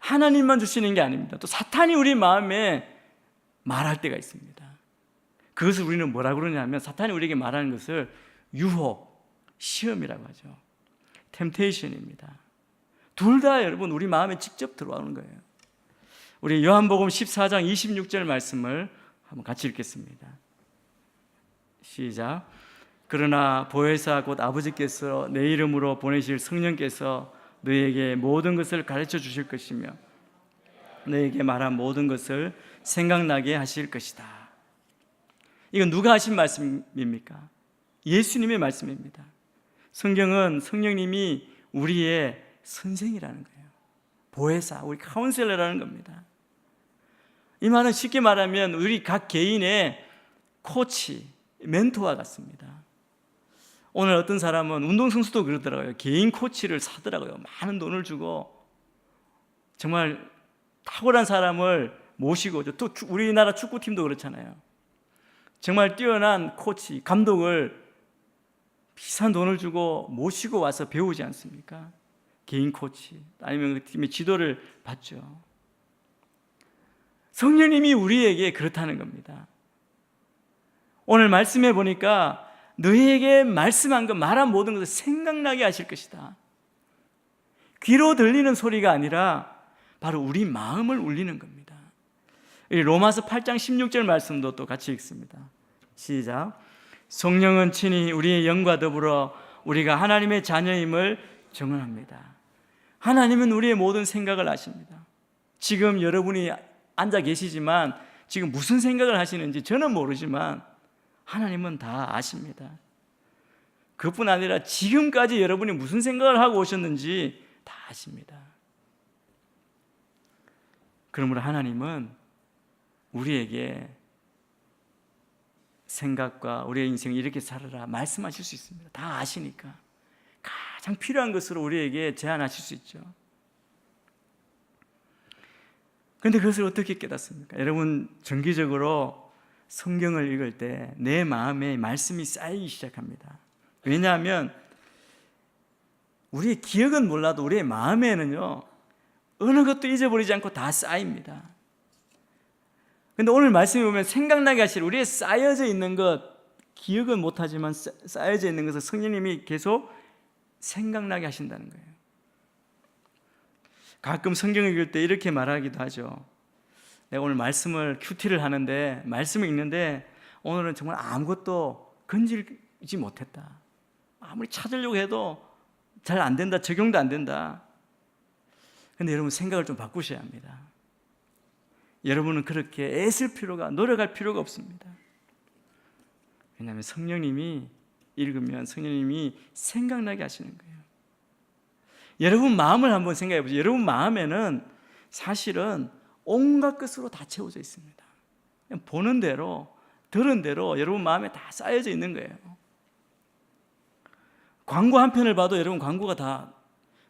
하나님만 주시는 게 아닙니다. 또 사탄이 우리 마음에 말할 때가 있습니다. 그것을 우리는 뭐라고 그러냐면, 사탄이 우리에게 말하는 것을 유혹, 시험이라고 하죠. 템테이션입니다. 둘 다 여러분 우리 마음에 직접 들어오는 거예요. 우리 요한복음 14장 26절 말씀을 한번 같이 읽겠습니다. 시작. 그러나 보혜사 곧 아버지께서 내 이름으로 보내실 성령께서 너희에게 모든 것을 가르쳐 주실 것이며 너희에게 말한 모든 것을 생각나게 하실 것이다. 이건 누가 하신 말씀입니까? 예수님의 말씀입니다. 성경은 성령님이 우리의 선생이라는 거예요. 보혜사, 우리 카운셀러라는 겁니다. 이 말은 쉽게 말하면 우리 각 개인의 코치, 멘토와 같습니다. 오늘 어떤 사람은 운동선수도 그러더라고요. 개인 코치를 사더라고요. 많은 돈을 주고 정말 탁월한 사람을 모시고, 또 우리나라 축구팀도 그렇잖아요. 정말 뛰어난 코치, 감독을 비싼 돈을 주고 모시고 와서 배우지 않습니까? 개인 코치 아니면 그 팀의 지도를 받죠. 성령님이 우리에게 그렇다는 겁니다. 오늘 말씀해 보니까 너희에게 말씀한 것, 말한 모든 것을 생각나게 하실 것이다. 귀로 들리는 소리가 아니라 바로 우리 마음을 울리는 겁니다. 로마서 8장 16절 말씀도 또 같이 읽습니다. 시작. 성령은 친히 우리의 영과 더불어 우리가 하나님의 자녀임을 증언합니다. 하나님은 우리의 모든 생각을 아십니다. 지금 여러분이 앉아 계시지만 지금 무슨 생각을 하시는지 저는 모르지만 하나님은 다 아십니다. 그뿐 아니라 지금까지 여러분이 무슨 생각을 하고 오셨는지 다 아십니다. 그러므로 하나님은 우리에게 생각과 우리의 인생을 이렇게 살아라 말씀하실 수 있습니다. 다 아시니까 가장 필요한 것으로 우리에게 제안하실 수 있죠. 그런데 그것을 어떻게 깨닫습니까? 여러분, 정기적으로 성경을 읽을 때 내 마음에 말씀이 쌓이기 시작합니다. 왜냐하면 우리의 기억은 몰라도 우리의 마음에는요, 어느 것도 잊어버리지 않고 다 쌓입니다. 그런데 오늘 말씀에 보면 생각나게 하실 우리의 쌓여져 있는 것, 기억은 못하지만 쌓여져 있는 것을 성령님이 계속 생각나게 하신다는 거예요. 가끔 성경을 읽을 때 이렇게 말하기도 하죠. 내가 오늘 말씀을 큐티를 하는데 말씀을 읽는데 오늘은 정말 아무것도 건지지 못했다. 아무리 찾으려고 해도 잘 안 된다. 적용도 안 된다. 그런데 여러분, 생각을 좀 바꾸셔야 합니다. 여러분은 그렇게 애쓸 필요가, 노력할 필요가 없습니다. 왜냐하면 성령님이 읽으면 성령님이 생각나게 하시는 거예요. 여러분 마음을 한번 생각해 보세요. 여러분 마음에는 사실은 온갖 것으로 다 채워져 있습니다. 그냥 보는 대로, 들은 대로 여러분 마음에 다 쌓여져 있는 거예요. 광고 한 편을 봐도 여러분 광고가 다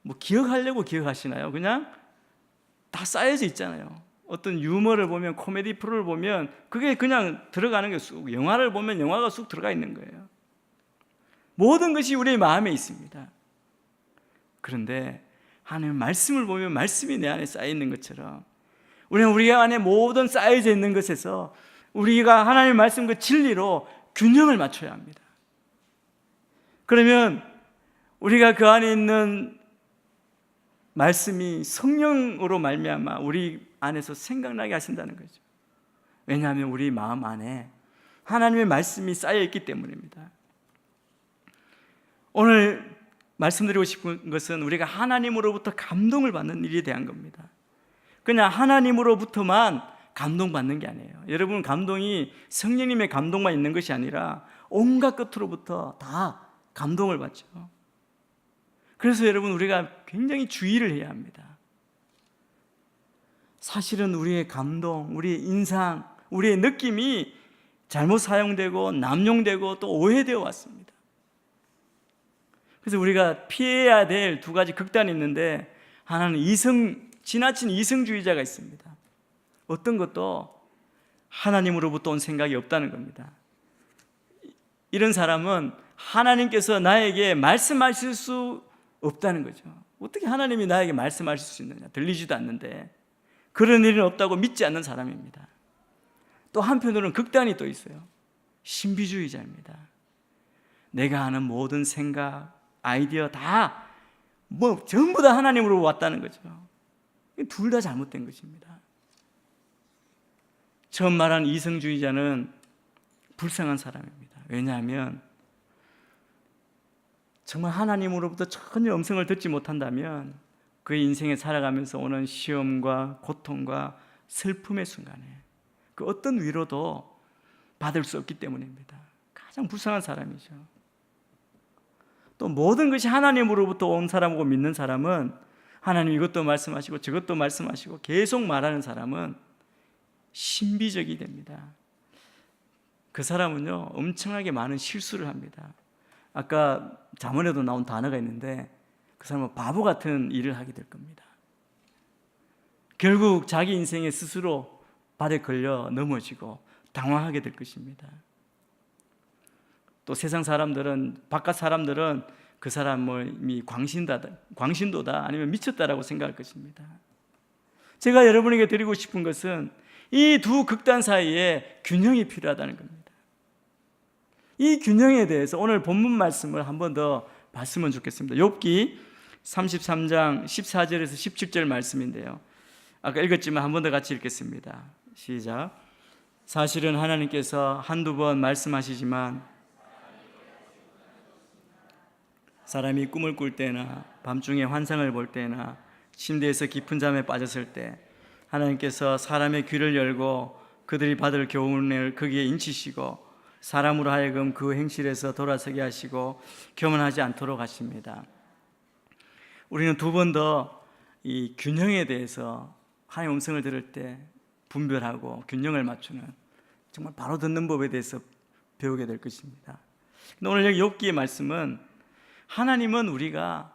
뭐 기억하려고 기억하시나요? 그냥 다 쌓여져 있잖아요. 어떤 유머를 보면, 코미디 프로를 보면 그게 그냥 들어가는 게 쑥, 영화를 보면 영화가 쑥 들어가 있는 거예요. 모든 것이 우리의 마음에 있습니다. 그런데 하나님의 말씀을 보면 말씀이 내 안에 쌓여 있는 것처럼 우리는 우리 안에 모든 쌓여져 있는 것에서 우리가 하나님의 말씀 그 진리로 균형을 맞춰야 합니다. 그러면 우리가 그 안에 있는 말씀이 성령으로 말미암아 우리 안에서 생각나게 하신다는 거죠. 왜냐하면 우리 마음 안에 하나님의 말씀이 쌓여 있기 때문입니다. 오늘 말씀드리고 싶은 것은 우리가 하나님으로부터 감동을 받는 일에 대한 겁니다. 그냥 하나님으로부터만 감동받는 게 아니에요. 여러분, 감동이 성령님의 감동만 있는 것이 아니라 온갖 끝으로부터 다 감동을 받죠. 그래서 여러분, 우리가 굉장히 주의를 해야 합니다. 사실은 우리의 감동, 우리의 인상, 우리의 느낌이 잘못 사용되고 남용되고 또 오해되어 왔습니다. 그래서 우리가 피해야 될 두 가지 극단이 있는데, 하나는 지나친 이성주의자가 있습니다. 어떤 것도 하나님으로부터 온 생각이 없다는 겁니다. 이런 사람은 하나님께서 나에게 말씀하실 수 없다는 거죠. 어떻게 하나님이 나에게 말씀하실 수 있느냐, 들리지도 않는데. 그런 일은 없다고 믿지 않는 사람입니다. 또 한편으로는 극단이 또 있어요. 신비주의자입니다. 내가 하는 모든 생각, 아이디어 다 전부 다 하나님으로 왔다는 거죠. 둘 다 잘못된 것입니다. 처음 말한 이성주의자는 불쌍한 사람입니다. 왜냐하면 정말 하나님으로부터 전혀 음성을 듣지 못한다면 그의 인생에 살아가면서 오는 시험과 고통과 슬픔의 순간에 그 어떤 위로도 받을 수 없기 때문입니다. 가장 불쌍한 사람이죠. 또 모든 것이 하나님으로부터 온 사람이고 믿는 사람은 하나님 이것도 말씀하시고 저것도 말씀하시고 계속 말하는 사람은 신비적이 됩니다. 그 사람은요 엄청나게 많은 실수를 합니다. 아까 잠언에도 나온 단어가 있는데 그 사람은 바보 같은 일을 하게 될 겁니다. 결국 자기 인생에 스스로 발에 걸려 넘어지고 당황하게 될 것입니다. 또 세상 사람들은, 바깥 사람들은 그 사람이 광신도다 아니면 미쳤다라고 생각할 것입니다. 제가 여러분에게 드리고 싶은 것은 이 두 극단 사이에 균형이 필요하다는 겁니다. 이 균형에 대해서 오늘 본문 말씀을 한 번 더 봤으면 좋겠습니다. 욥기 33장 14절에서 17절 말씀인데요, 아까 읽었지만 한 번 더 같이 읽겠습니다. 시작. 사실은 하나님께서 한두 번 말씀하시지만 사람이 꿈을 꿀 때나 밤중에 환상을 볼 때나 침대에서 깊은 잠에 빠졌을 때 하나님께서 사람의 귀를 열고 그들이 받을 교훈을 거기에 인치시고 사람으로 하여금 그 행실에서 돌아서게 하시고 교만하지 않도록 하십니다. 우리는 두 번 더 이 균형에 대해서 하나님의 음성을 들을 때 분별하고 균형을 맞추는, 정말 바로 듣는 법에 대해서 배우게 될 것입니다. 근데 오늘 여기 욥기의 말씀은 하나님은 우리가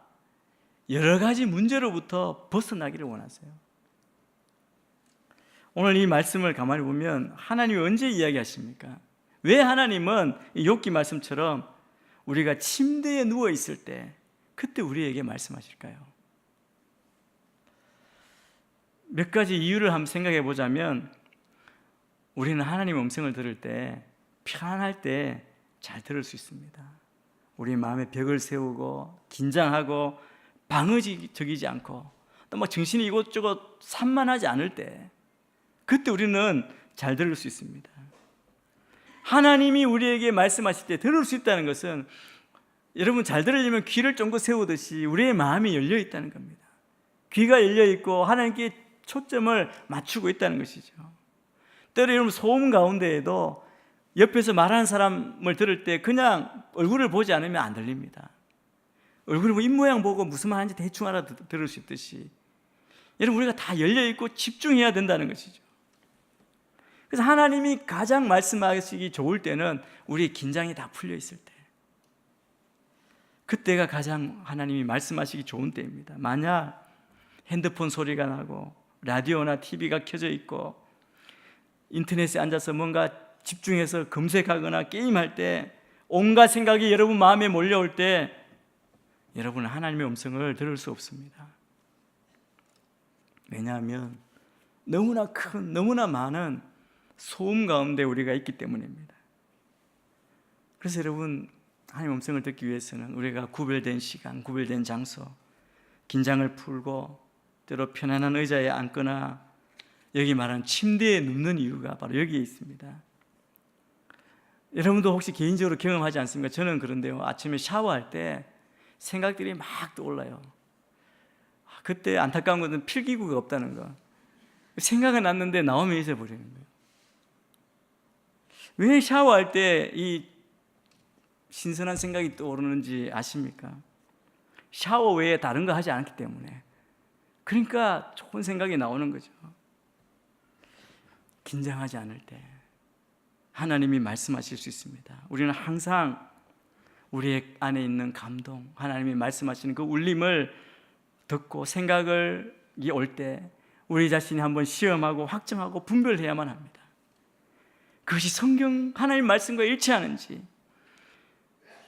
여러 가지 문제로부터 벗어나기를 원하세요. 오늘 이 말씀을 가만히 보면 하나님이 언제 이야기하십니까? 왜 하나님은 이 욥기 말씀처럼 우리가 침대에 누워 있을 때 그때 우리에게 말씀하실까요? 몇 가지 이유를 한번 생각해 보자면, 우리는 하나님의 음성을 들을 때 편안할 때 잘 들을 수 있습니다. 우리 마음에 벽을 세우고 긴장하고 방어적이지 않고 또 막 정신이 이곳저곳 산만하지 않을 때, 그때 우리는 잘 들을 수 있습니다. 하나님이 우리에게 말씀하실 때 들을 수 있다는 것은, 여러분 잘 들으려면 귀를 쫑긋 세우듯이 우리의 마음이 열려 있다는 겁니다. 귀가 열려 있고 하나님께 초점을 맞추고 있다는 것이죠. 때로 여러분 소음 가운데에도 옆에서 말하는 사람을 들을 때 그냥 얼굴을 보지 않으면 안 들립니다. 얼굴을 보고 입모양 보고 무슨 말하는지 대충 알아들을 수 있듯이 여러분 우리가 다 열려 있고 집중해야 된다는 것이죠. 그래서 하나님이 가장 말씀하시기 좋을 때는 우리의 긴장이 다 풀려 있을 때, 그때가 가장 하나님이 말씀하시기 좋은 때입니다. 만약 핸드폰 소리가 나고 라디오나 TV가 켜져 있고 인터넷에 앉아서 뭔가 집중해서 검색하거나 게임할 때 온갖 생각이 여러분 마음에 몰려올 때 여러분은 하나님의 음성을 들을 수 없습니다. 왜냐하면 너무나 큰, 너무나 많은 소음 가운데 우리가 있기 때문입니다. 그래서 여러분, 하나님의 음성을 듣기 위해서는 우리가 구별된 시간, 구별된 장소, 긴장을 풀고 때로 편안한 의자에 앉거나 여기 말하는 침대에 눕는 이유가 바로 여기에 있습니다. 여러분도 혹시 개인적으로 경험하지 않습니까? 저는 그런데요, 아침에 샤워할 때 생각들이 막 떠올라요. 그때 안타까운 것은 필기구가 없다는 거. 생각은 났는데 나오면 잊어버리는 거예요. 왜 샤워할 때 이 신선한 생각이 떠오르는지 아십니까? 샤워 외에 다른 거 하지 않기 때문에. 그러니까 좋은 생각이 나오는 거죠. 긴장하지 않을 때 하나님이 말씀하실 수 있습니다. 우리는 항상 우리의 안에 있는 감동, 하나님이 말씀하시는 그 울림을 듣고 생각이 올 때 우리 자신이 한번 시험하고 확정하고 분별해야만 합니다. 그것이 성경 하나님 말씀과 일치하는지,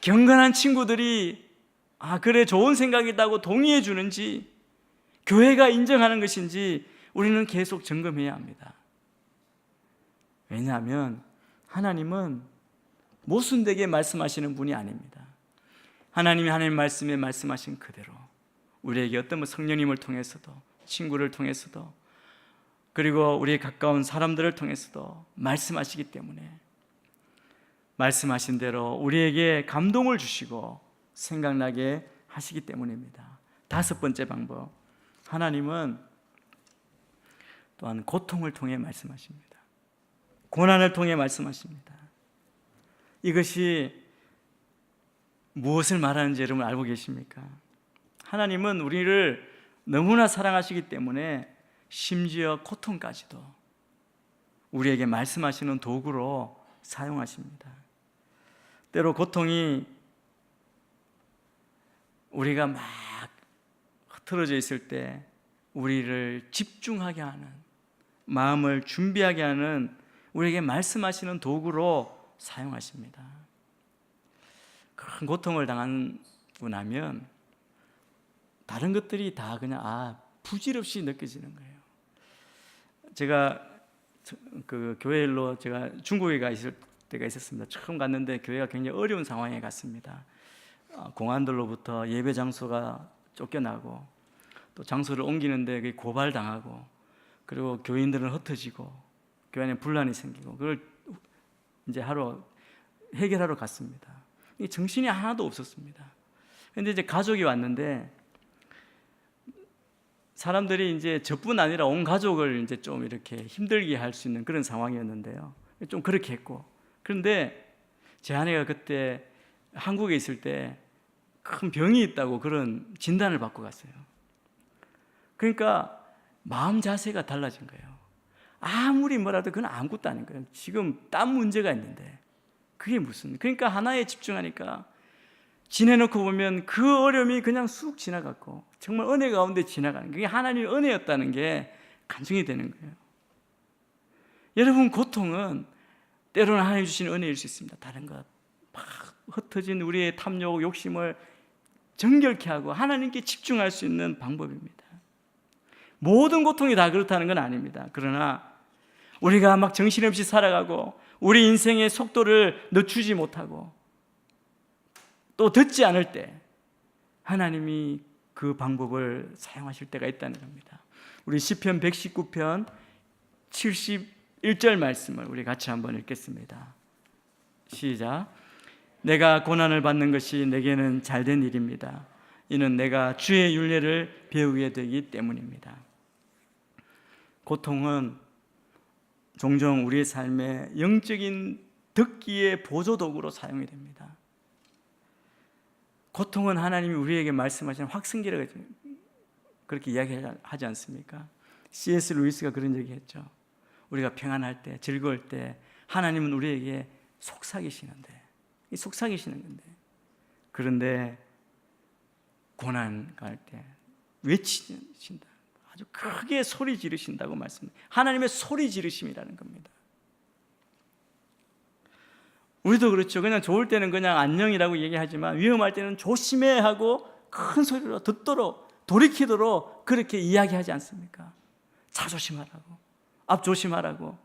경건한 친구들이 그래 좋은 생각이다고 동의해 주는지, 교회가 인정하는 것인지 우리는 계속 점검해야 합니다. 왜냐하면 하나님은 모순되게 말씀하시는 분이 아닙니다. 하나님이 하나님 말씀에 말씀하신 그대로 우리에게 어떤 성령님을 통해서도, 친구를 통해서도, 그리고 우리의 가까운 사람들을 통해서도 말씀하시기 때문에 말씀하신 대로 우리에게 감동을 주시고 생각나게 하시기 때문입니다. 다섯 번째 방법, 하나님은 또한 고통을 통해 말씀하십니다. 고난을 통해 말씀하십니다. 이것이 무엇을 말하는지 여러분 알고 계십니까? 하나님은 우리를 너무나 사랑하시기 때문에 심지어 고통까지도 우리에게 말씀하시는 도구로 사용하십니다. 때로 고통이 우리가 막 흐트러져 있을 때 우리를 집중하게 하는, 마음을 준비하게 하는 우리에게 말씀하시는 도구로 사용하십니다. 큰 고통을 당하고 나면 다른 것들이 다 그냥 부질없이 느껴지는 거예요. 제가 그 교회 일로 제가 중국에 가 있을 때가 있었습니다. 처음 갔는데 교회가 굉장히 어려운 상황에 갔습니다. 공안들로부터 예배 장소가 쫓겨나고 또 장소를 옮기는데 고발당하고, 그리고 교인들은 흩어지고 교회 안에 분란이 생기고, 그걸 이제 해결하러 갔습니다. 정신이 하나도 없었습니다. 근데 이제 가족이 왔는데 사람들이 이제 저뿐 아니라 온 가족을 이제 좀 이렇게 힘들게 할 수 있는 그런 상황이었는데요. 좀 그렇게 했고, 그런데 제 아내가 그때 한국에 있을 때 큰 병이 있다고 그런 진단을 받고 갔어요. 그러니까 마음 자세가 달라진 거예요. 아무리 뭐라도 그건 아무것도 아닌 거예요. 지금 땀 문제가 있는데 그게 무슨, 그러니까 하나에 집중하니까 지내놓고 보면 그 어려움이 그냥 쑥 지나갔고 정말 은혜 가운데 지나가는, 그게 하나님의 은혜였다는 게 간증이 되는 거예요. 여러분, 고통은 때로는 하나님 주신 은혜일 수 있습니다. 다른 것 막 흩어진 우리의 탐욕, 욕심을 정결케 하고 하나님께 집중할 수 있는 방법입니다. 모든 고통이 다 그렇다는 건 아닙니다. 그러나 우리가 막 정신없이 살아가고 우리 인생의 속도를 늦추지 못하고 또 듣지 않을 때 하나님이 그 방법을 사용하실 때가 있다는 겁니다. 우리 시편 119편 71절 말씀을 우리 같이 한번 읽겠습니다. 시작. 내가 고난을 받는 것이 내게는 잘된 일입니다. 이는 내가 주의 율례를 배우게 되기 때문입니다. 고통은 종종 우리의 삶에 영적인 덕기의 보조도구로 사용이 됩니다. 고통은 하나님이 우리에게 말씀하시는 확성기라고 그렇게 이야기하지 않습니까? C.S. 루이스가 그런 얘기했죠. 우리가 평안할 때, 즐거울 때 하나님은 우리에게 속삭이시는데, 속삭이시는 건데, 그런데 고난 갈 때 외치신다, 아주 크게 소리 지르신다고 말씀합니다. 하나님의 소리 지르심이라는 겁니다. 우리도 그렇죠. 그냥 좋을 때는 그냥 안녕이라고 얘기하지만 위험할 때는 조심해 하고 큰 소리로 듣도록, 돌이키도록 그렇게 이야기하지 않습니까? 차 조심하라고, 앞 조심하라고,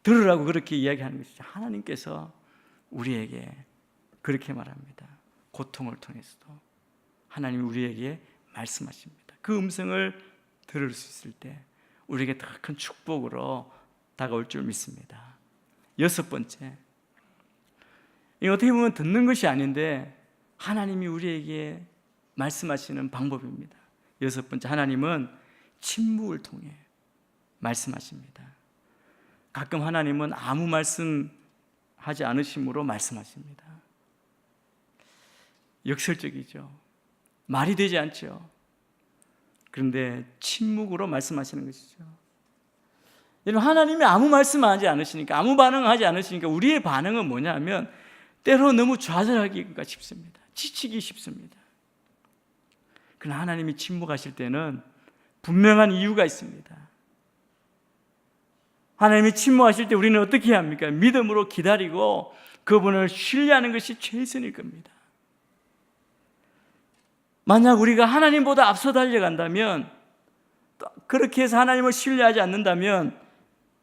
들으라고 그렇게 이야기하는 것이죠. 하나님께서 우리에게 그렇게 말합니다. 고통을 통해서도 하나님이 우리에게 말씀하십니다. 그 음성을 들을 수 있을 때 우리에게 더 큰 축복으로 다가올 줄 믿습니다. 6번째, 이 어떻게 보면 듣는 것이 아닌데 하나님이 우리에게 말씀하시는 방법입니다. 6번째, 하나님은 침묵을 통해 말씀하십니다. 가끔 하나님은 아무 말씀하지 않으심으로 말씀하십니다. 역설적이죠. 말이 되지 않죠. 그런데 침묵으로 말씀하시는 것이죠. 여러분, 하나님이 아무 말씀하지 않으시니까, 아무 반응하지 않으시니까 우리의 반응은 뭐냐면 때로 너무 좌절하기가 쉽습니다. 지치기 쉽습니다. 그러나 하나님이 침묵하실 때는 분명한 이유가 있습니다. 하나님이 침묵하실 때 우리는 어떻게 해야 합니까? 믿음으로 기다리고 그분을 신뢰하는 것이 최선일 겁니다. 만약 우리가 하나님보다 앞서 달려간다면, 그렇게 해서 하나님을 신뢰하지 않는다면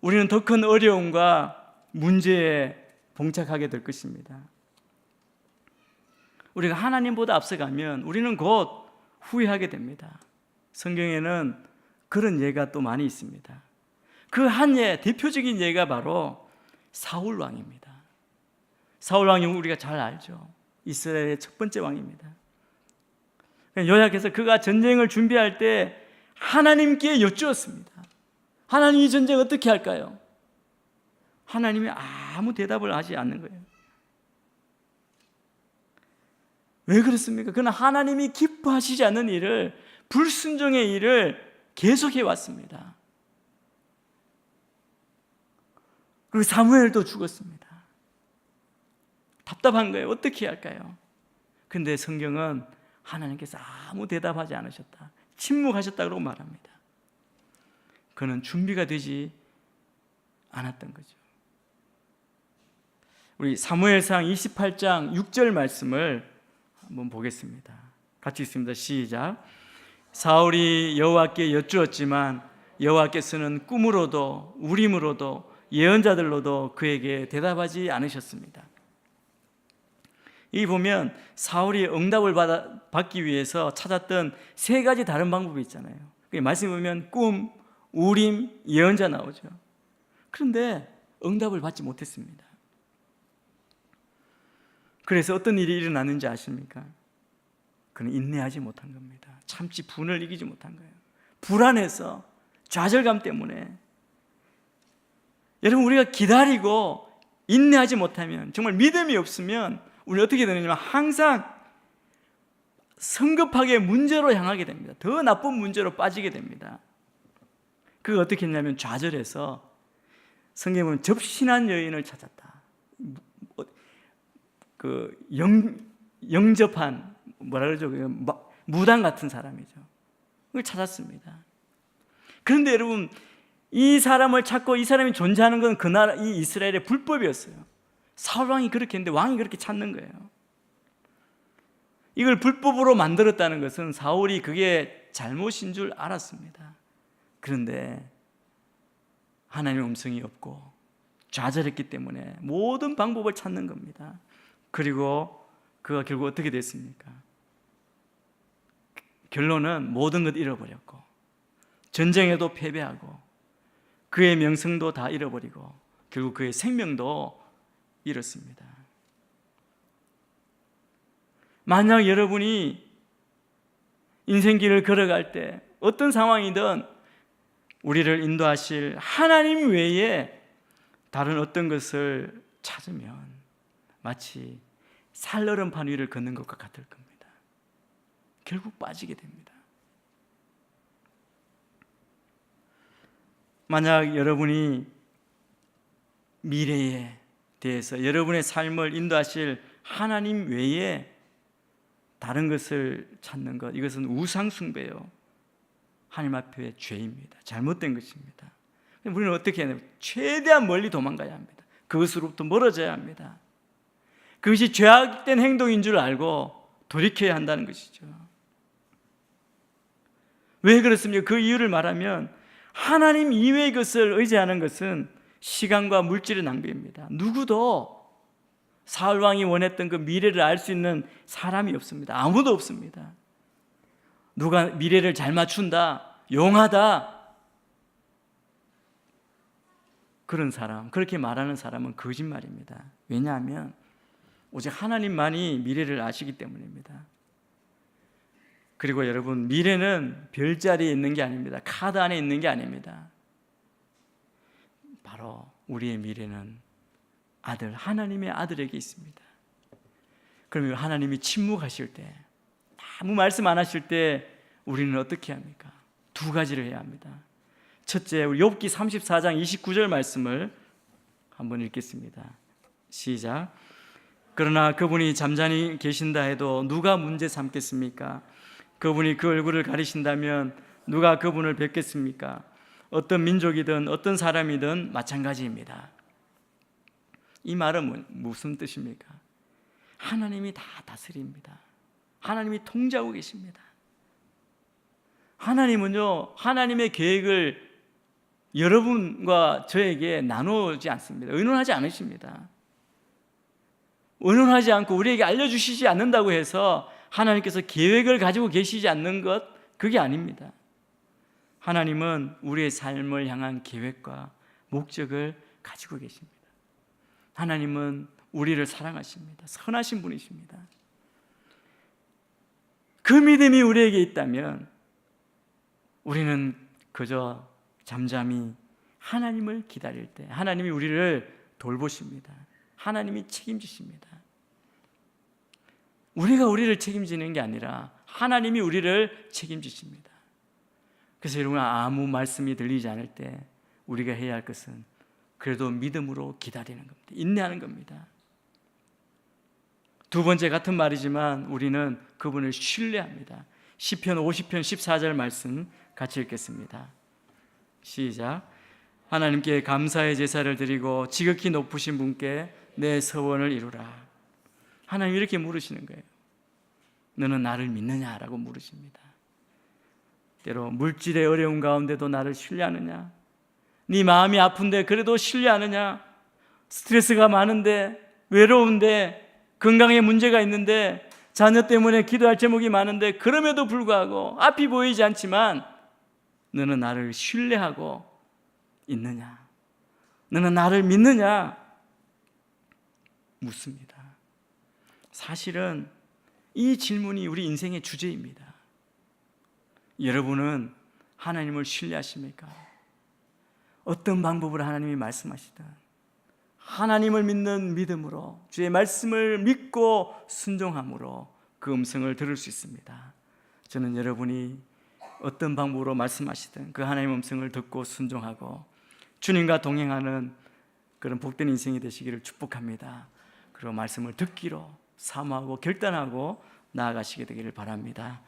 우리는 더 큰 어려움과 문제에 봉착하게 될 것입니다. 우리가 하나님보다 앞서가면 우리는 곧 후회하게 됩니다. 성경에는 그런 예가 또 많이 있습니다. 그 한 예, 대표적인 예가 바로 사울 왕입니다. 사울 왕이 우리가 잘 알죠. 이스라엘의 첫 번째 왕입니다. 요약해서 그가 전쟁을 준비할 때 하나님께 여쭈었습니다. 하나님, 이 전쟁 어떻게 할까요? 하나님이 아무 대답을 하지 않는 거예요. 왜 그렇습니까? 그는 하나님이 기뻐하시지 않는 일을, 불순종의 일을 계속해 왔습니다. 그리고 사무엘도 죽었습니다. 답답한 거예요. 어떻게 해야 할까요? 근데 성경은 하나님께서 아무 대답하지 않으셨다, 침묵하셨다고 말합니다. 그는 준비가 되지 않았던 거죠. 우리 사무엘상 28장 6절 말씀을 한번 보겠습니다. 같이 읽습니다. 시작. 사울이 여호와께 여쭈었지만 여호와께서는 꿈으로도 우림으로도 예언자들로도 그에게 대답하지 않으셨습니다. 이 보면 사울이 응답을 받기 위해서 찾았던 세 가지 다른 방법이 있잖아요. 말씀 보면 꿈, 우림, 예언자 나오죠. 그런데 응답을 받지 못했습니다. 그래서 어떤 일이 일어났는지 아십니까? 그는 인내하지 못한 겁니다. 참지 분을 이기지 못한 거예요. 불안해서, 좌절감 때문에. 여러분, 우리가 기다리고 인내하지 못하면, 정말 믿음이 없으면 우리 어떻게 되느냐면 항상 성급하게 문제로 향하게 됩니다. 더 나쁜 문제로 빠지게 됩니다. 그거 어떻게 했냐면 좌절해서, 성경에 보면 접신한 여인을 찾았다. 영접한, 뭐라 그러죠? 무당 같은 사람이죠. 그걸 찾았습니다. 그런데 여러분, 이 사람을 찾고 이 사람이 존재하는 건 그 나라, 이 이스라엘의 불법이었어요. 사울 왕이 그렇게 했는데 왕이 그렇게 찾는 거예요. 이걸 불법으로 만들었다는 것은 사울이 그게 잘못인 줄 알았습니다. 그런데 하나님의 음성이 없고 좌절했기 때문에 모든 방법을 찾는 겁니다. 그리고 그가 결국 어떻게 됐습니까? 결론은 모든 것 잃어버렸고, 전쟁에도 패배하고, 그의 명성도 다 잃어버리고, 결국 그의 생명도 잃었습니다. 만약 여러분이 인생길을 걸어갈 때 어떤 상황이든 우리를 인도하실 하나님 외에 다른 어떤 것을 찾으면 마치 살얼음판 위를 걷는 것과 같을 겁니다. 결국 빠지게 됩니다. 만약 여러분이 미래에 대해서 여러분의 삶을 인도하실 하나님 외에 다른 것을 찾는 것, 이것은 우상숭배요, 하나님 앞에 죄입니다. 잘못된 것입니다. 우리는 어떻게 해야 되나요? 최대한 멀리 도망가야 합니다. 그것으로부터 멀어져야 합니다. 그것이 죄악된 행동인 줄 알고 돌이켜야 한다는 것이죠. 왜 그렇습니까? 그 이유를 말하면 하나님 이외의 것을 의지하는 것은 시간과 물질의 낭비입니다. 누구도 사울 왕이 원했던 그 미래를 알 수 있는 사람이 없습니다. 아무도 없습니다. 누가 미래를 잘 맞춘다, 용하다, 그런 사람, 그렇게 말하는 사람은 거짓말입니다. 왜냐하면 오직 하나님만이 미래를 아시기 때문입니다. 그리고 여러분, 미래는 별자리에 있는 게 아닙니다. 카드 안에 있는 게 아닙니다. 바로 우리의 미래는 아들, 하나님의 아들에게 있습니다. 그러면 하나님이 침묵하실 때, 아무 말씀 안 하실 때 우리는 어떻게 합니까? 두 가지를 해야 합니다. 첫째, 우리 욥기 34장 29절 말씀을 한번 읽겠습니다. 시작. 그러나 그분이 잠잠히 계신다 해도 누가 문제 삼겠습니까? 그분이 그 얼굴을 가리신다면 누가 그분을 뵙겠습니까? 어떤 민족이든 어떤 사람이든 마찬가지입니다. 이 말은 무슨 뜻입니까? 하나님이 다 다스립니다. 하나님이 통제하고 계십니다. 하나님은요, 하나님의 계획을 여러분과 저에게 나누지 않습니다. 의논하지 않으십니다. 의논하지 않고 우리에게 알려주시지 않는다고 해서 하나님께서 계획을 가지고 계시지 않는 것, 그게 아닙니다. 하나님은 우리의 삶을 향한 계획과 목적을 가지고 계십니다. 하나님은 우리를 사랑하십니다. 선하신 분이십니다. 그 믿음이 우리에게 있다면 우리는 그저 잠잠히 하나님을 기다릴 때 하나님이 우리를 돌보십니다. 하나님이 책임지십니다. 우리가 우리를 책임지는 게 아니라 하나님이 우리를 책임지십니다. 그래서 여러분, 아무 말씀이 들리지 않을 때 우리가 해야 할 것은 그래도 믿음으로 기다리는 겁니다. 인내하는 겁니다. 두 번째 같은 말이지만 우리는 그분을 신뢰합니다. 시편 50편 14절 말씀 같이 읽겠습니다. 시작. 하나님께 감사의 제사를 드리고 지극히 높으신 분께 내 서원을 이루라. 하나님 이렇게 물으시는 거예요. 너는 나를 믿느냐라고 물으십니다. 때로 물질의 어려움 가운데도 나를 신뢰하느냐? 네 마음이 아픈데 그래도 신뢰하느냐? 스트레스가 많은데, 외로운데, 건강에 문제가 있는데, 자녀 때문에 기도할 제목이 많은데 그럼에도 불구하고 앞이 보이지 않지만 너는 나를 신뢰하고 있느냐? 너는 나를 믿느냐? 묻습니다. 사실은 이 질문이 우리 인생의 주제입니다. 여러분은 하나님을 신뢰하십니까? 어떤 방법으로 하나님이 말씀하시든 하나님을 믿는 믿음으로, 주의 말씀을 믿고 순종함으로 그 음성을 들을 수 있습니다. 저는 여러분이 어떤 방법으로 말씀하시든 그 하나님의 음성을 듣고 순종하고 주님과 동행하는 그런 복된 인생이 되시기를 축복합니다. 그리고 말씀을 듣기로 사모하고 결단하고 나아가시게 되기를 바랍니다.